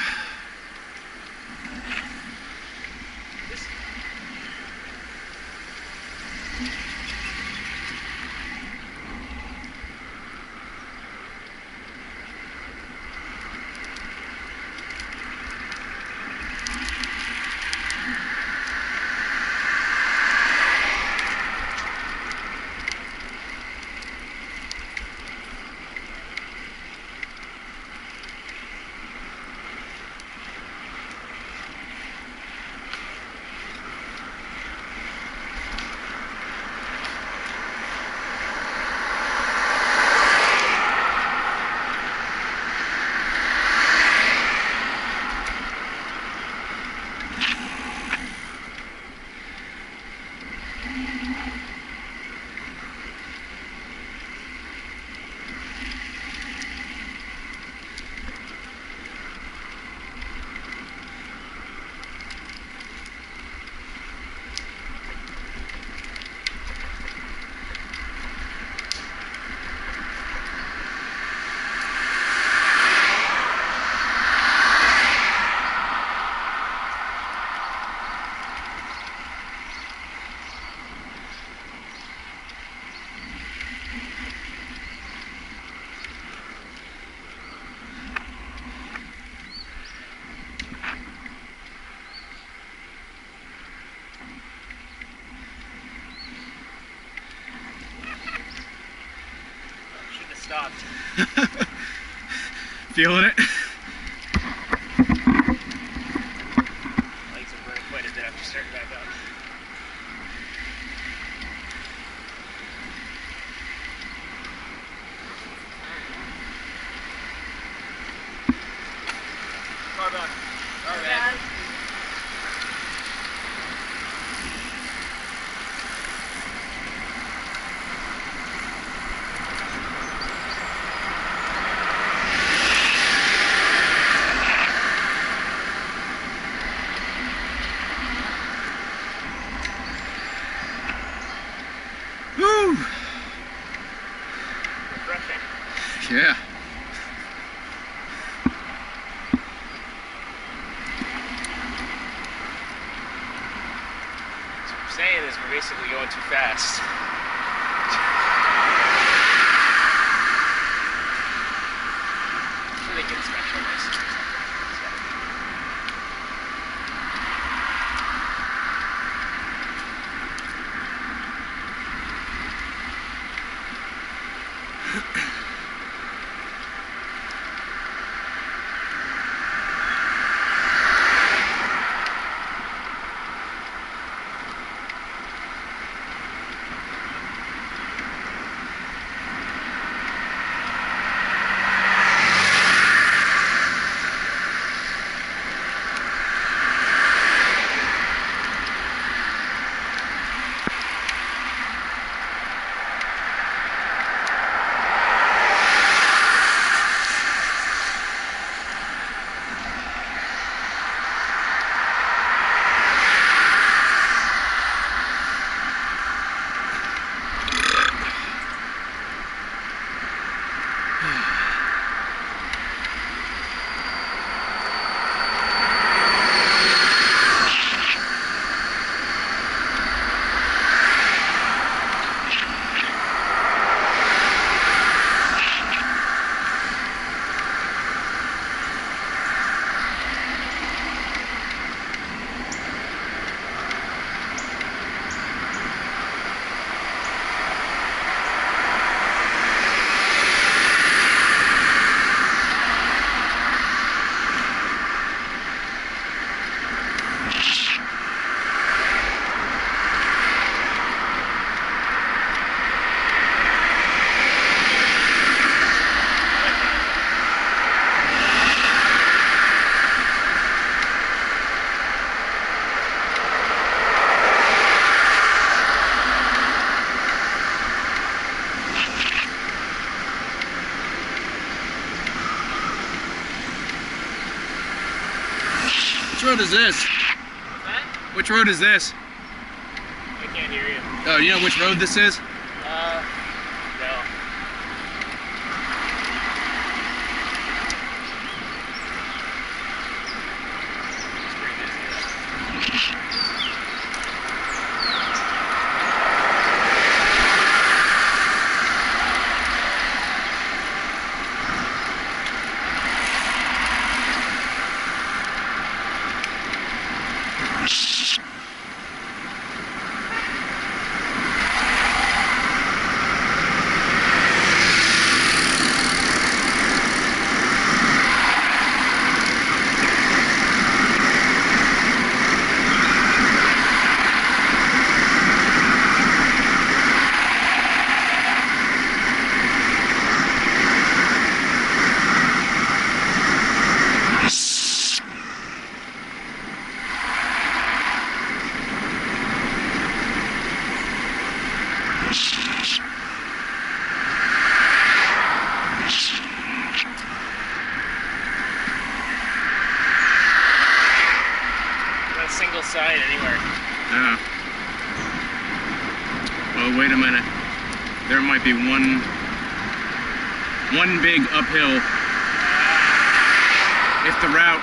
Stopped.
Feeling it?
Legs are burning quite a bit after starting back up.
Car back.
All right.
Woo!
Refreshing.
Yeah.
So what we're saying is we're basically going too fast. So they get special license or something.
Which road is this?
What's that?
Which road is this?
I can't hear you.
Oh, you know which road this is?
No. It's pretty busy. Not a single sign anywhere.
Oh, wait a minute. There might be one big uphill if the route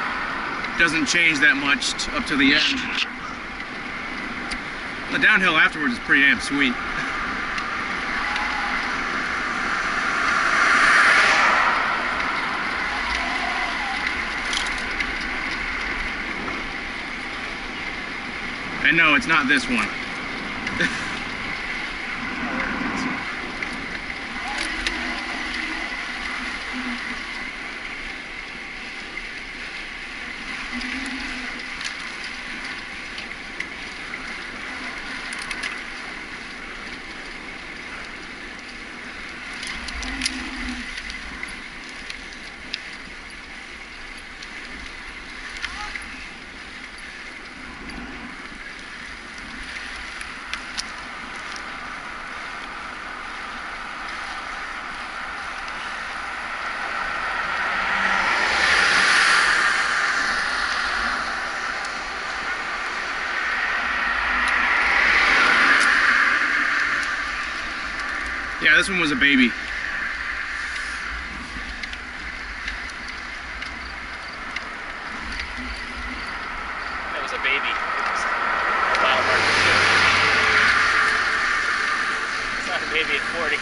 doesn't change that much up to the end. The downhill afterwards is pretty damn sweet. And no, it's not this one. Yeah, this one was a baby.
That was a baby. A mile marker. It's not a baby at 40.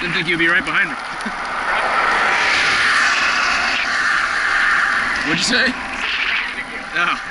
Didn't think you'd be right behind her. What'd you say? Oh.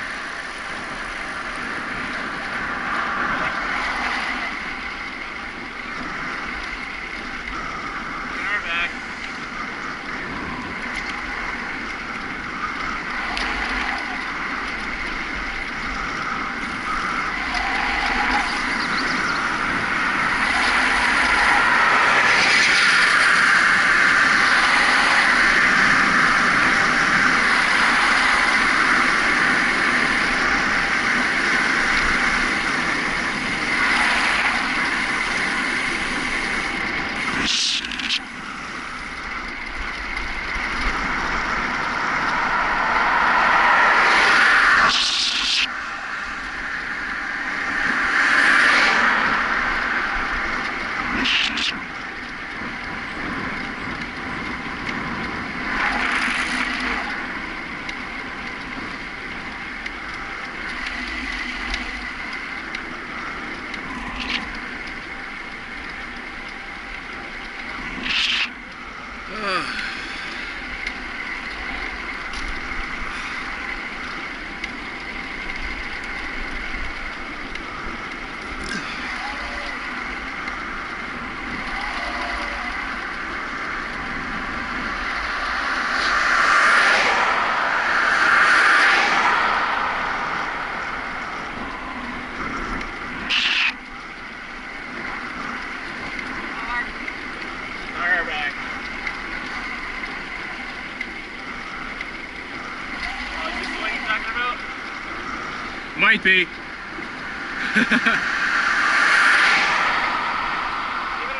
Might be.
Even it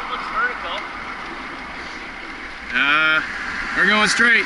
looks vertical.
We're going straight.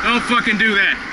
Don't fucking do that.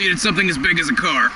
Needed something as big as a car.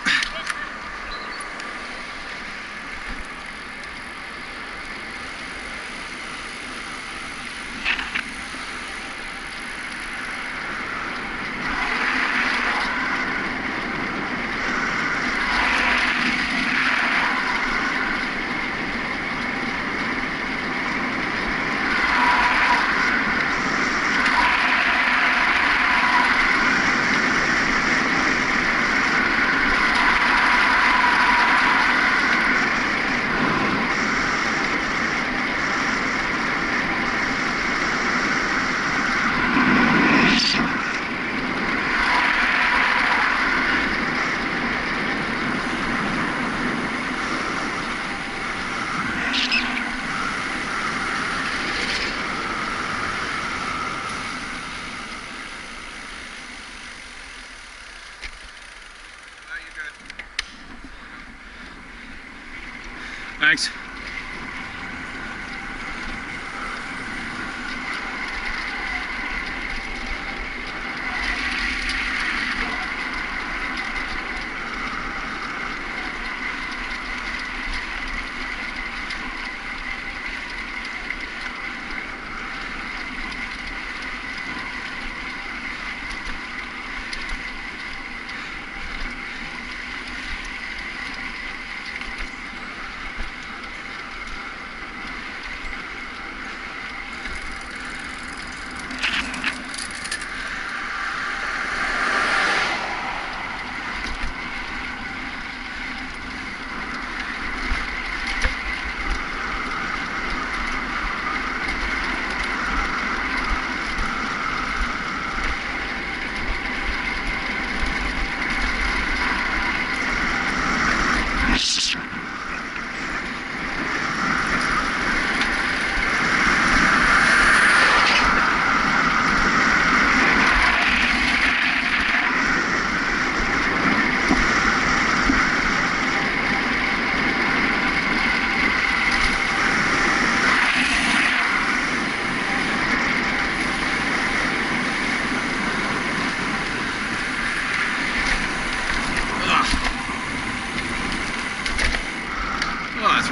Thanks.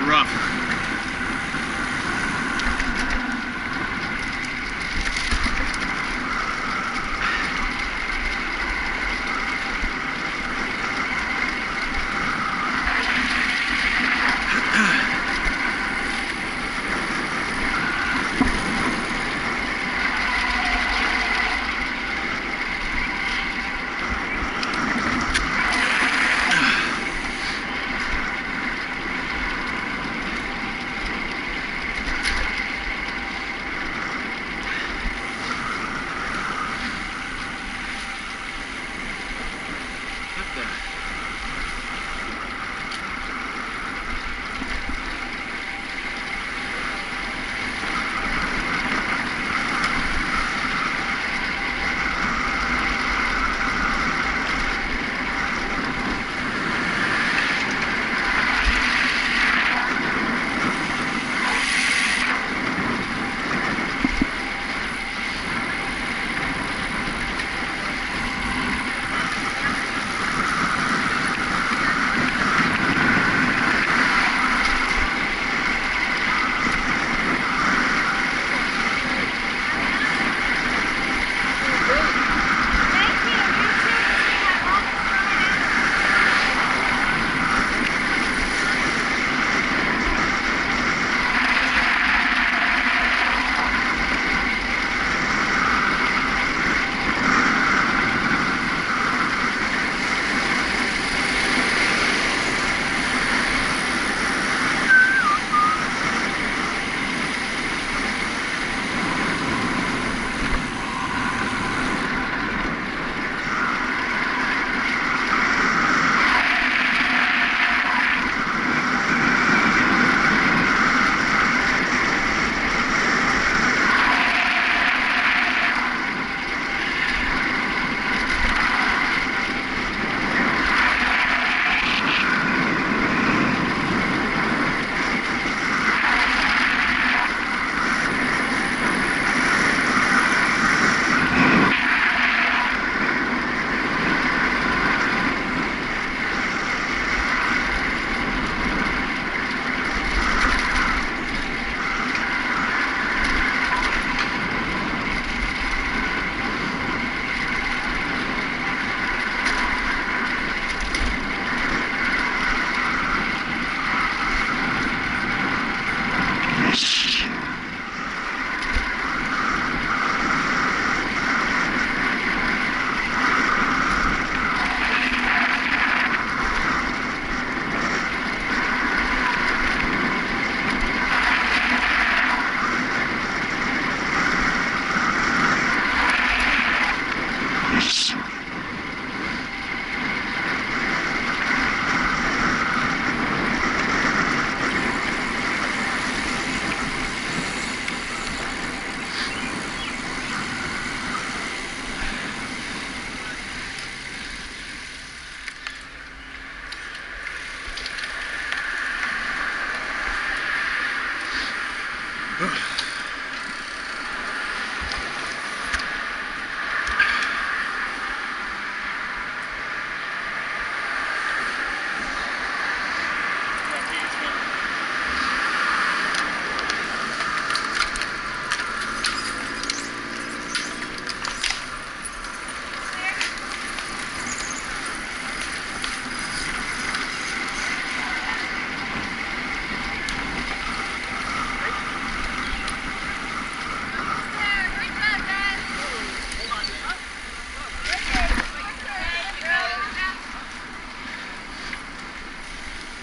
Rough.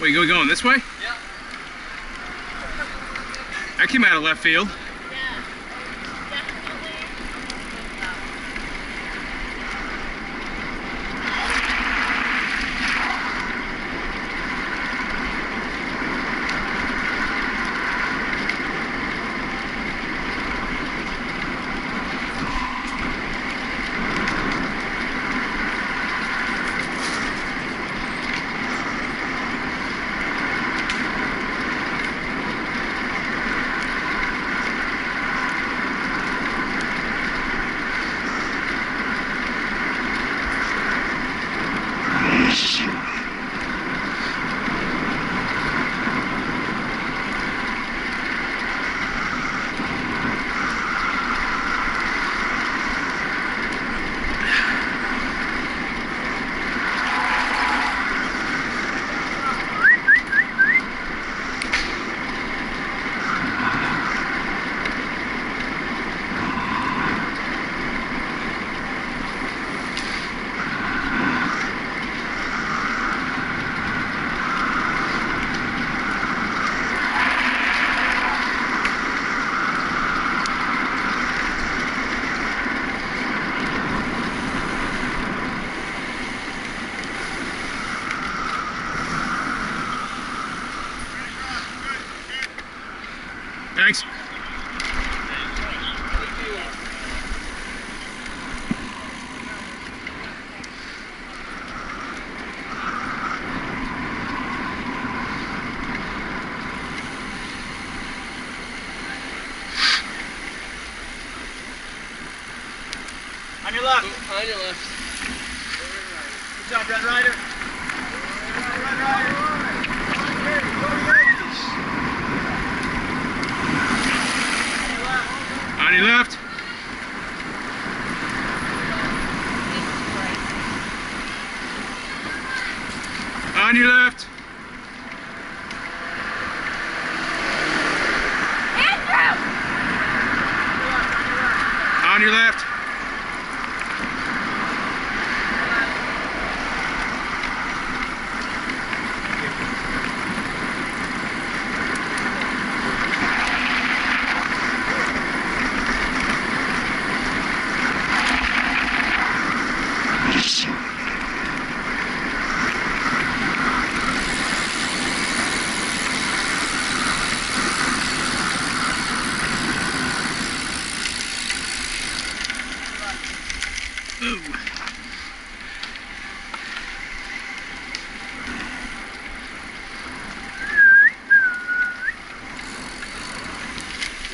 Wait, we going this way?
Yeah.
I came out of left field.
Yeah, definitely.
Thanks.
On your left.
On your left.
Good job, Red Rider. Red Rider.
On your left. On your left.
Andrew!
On your left. Ooh.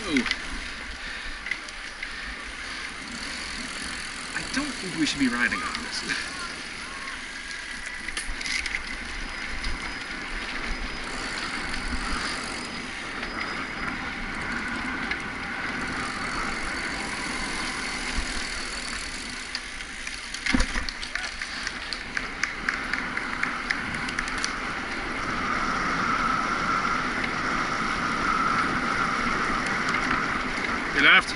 Ooh. I don't think we should be riding on this. Your left.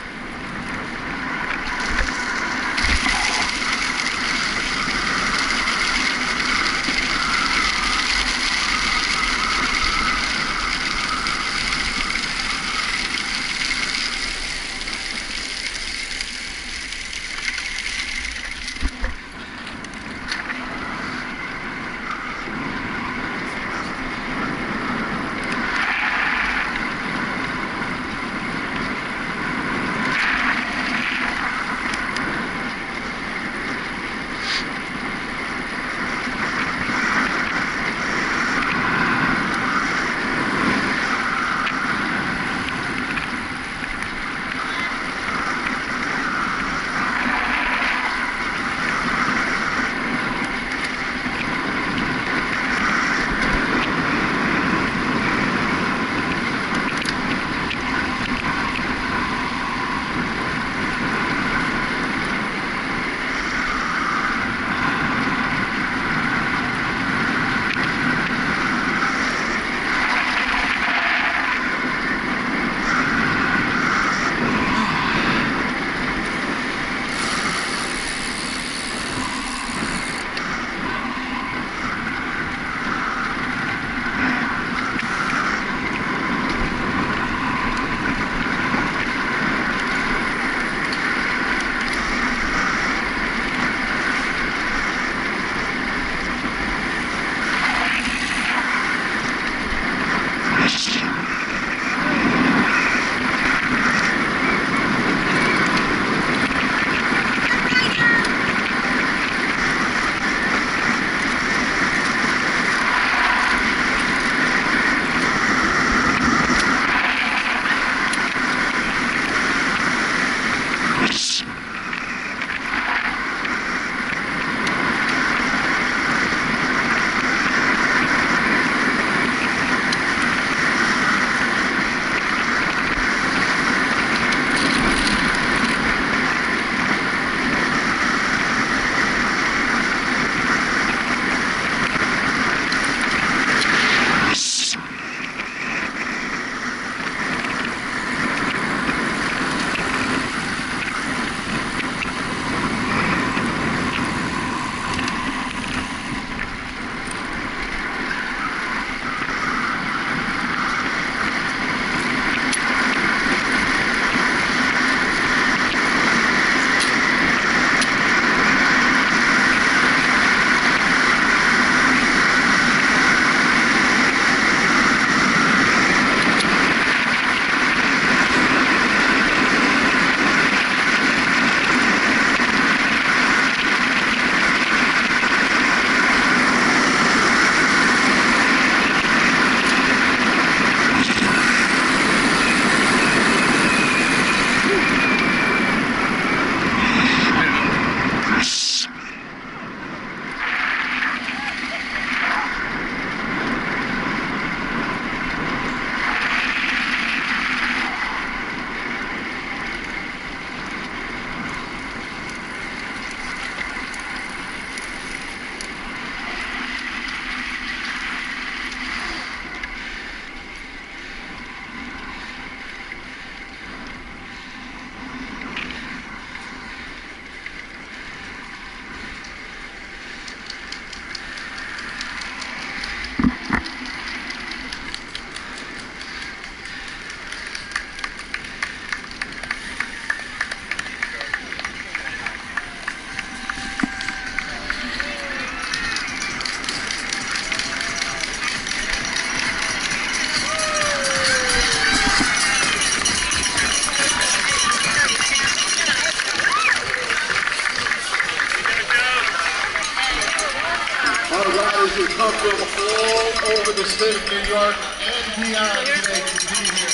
who come from all over the state of New York and beyond today to be here.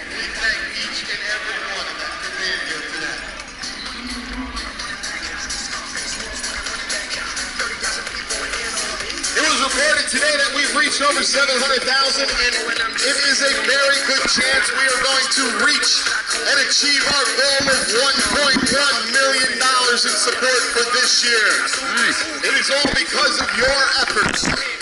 We thank each and every one of them for being here today. It was reported today that we've reached over 700,000, and it is a very good chance we are going to reach and achieve our goal of $1.1 million in support for this year. It is all because of your efforts.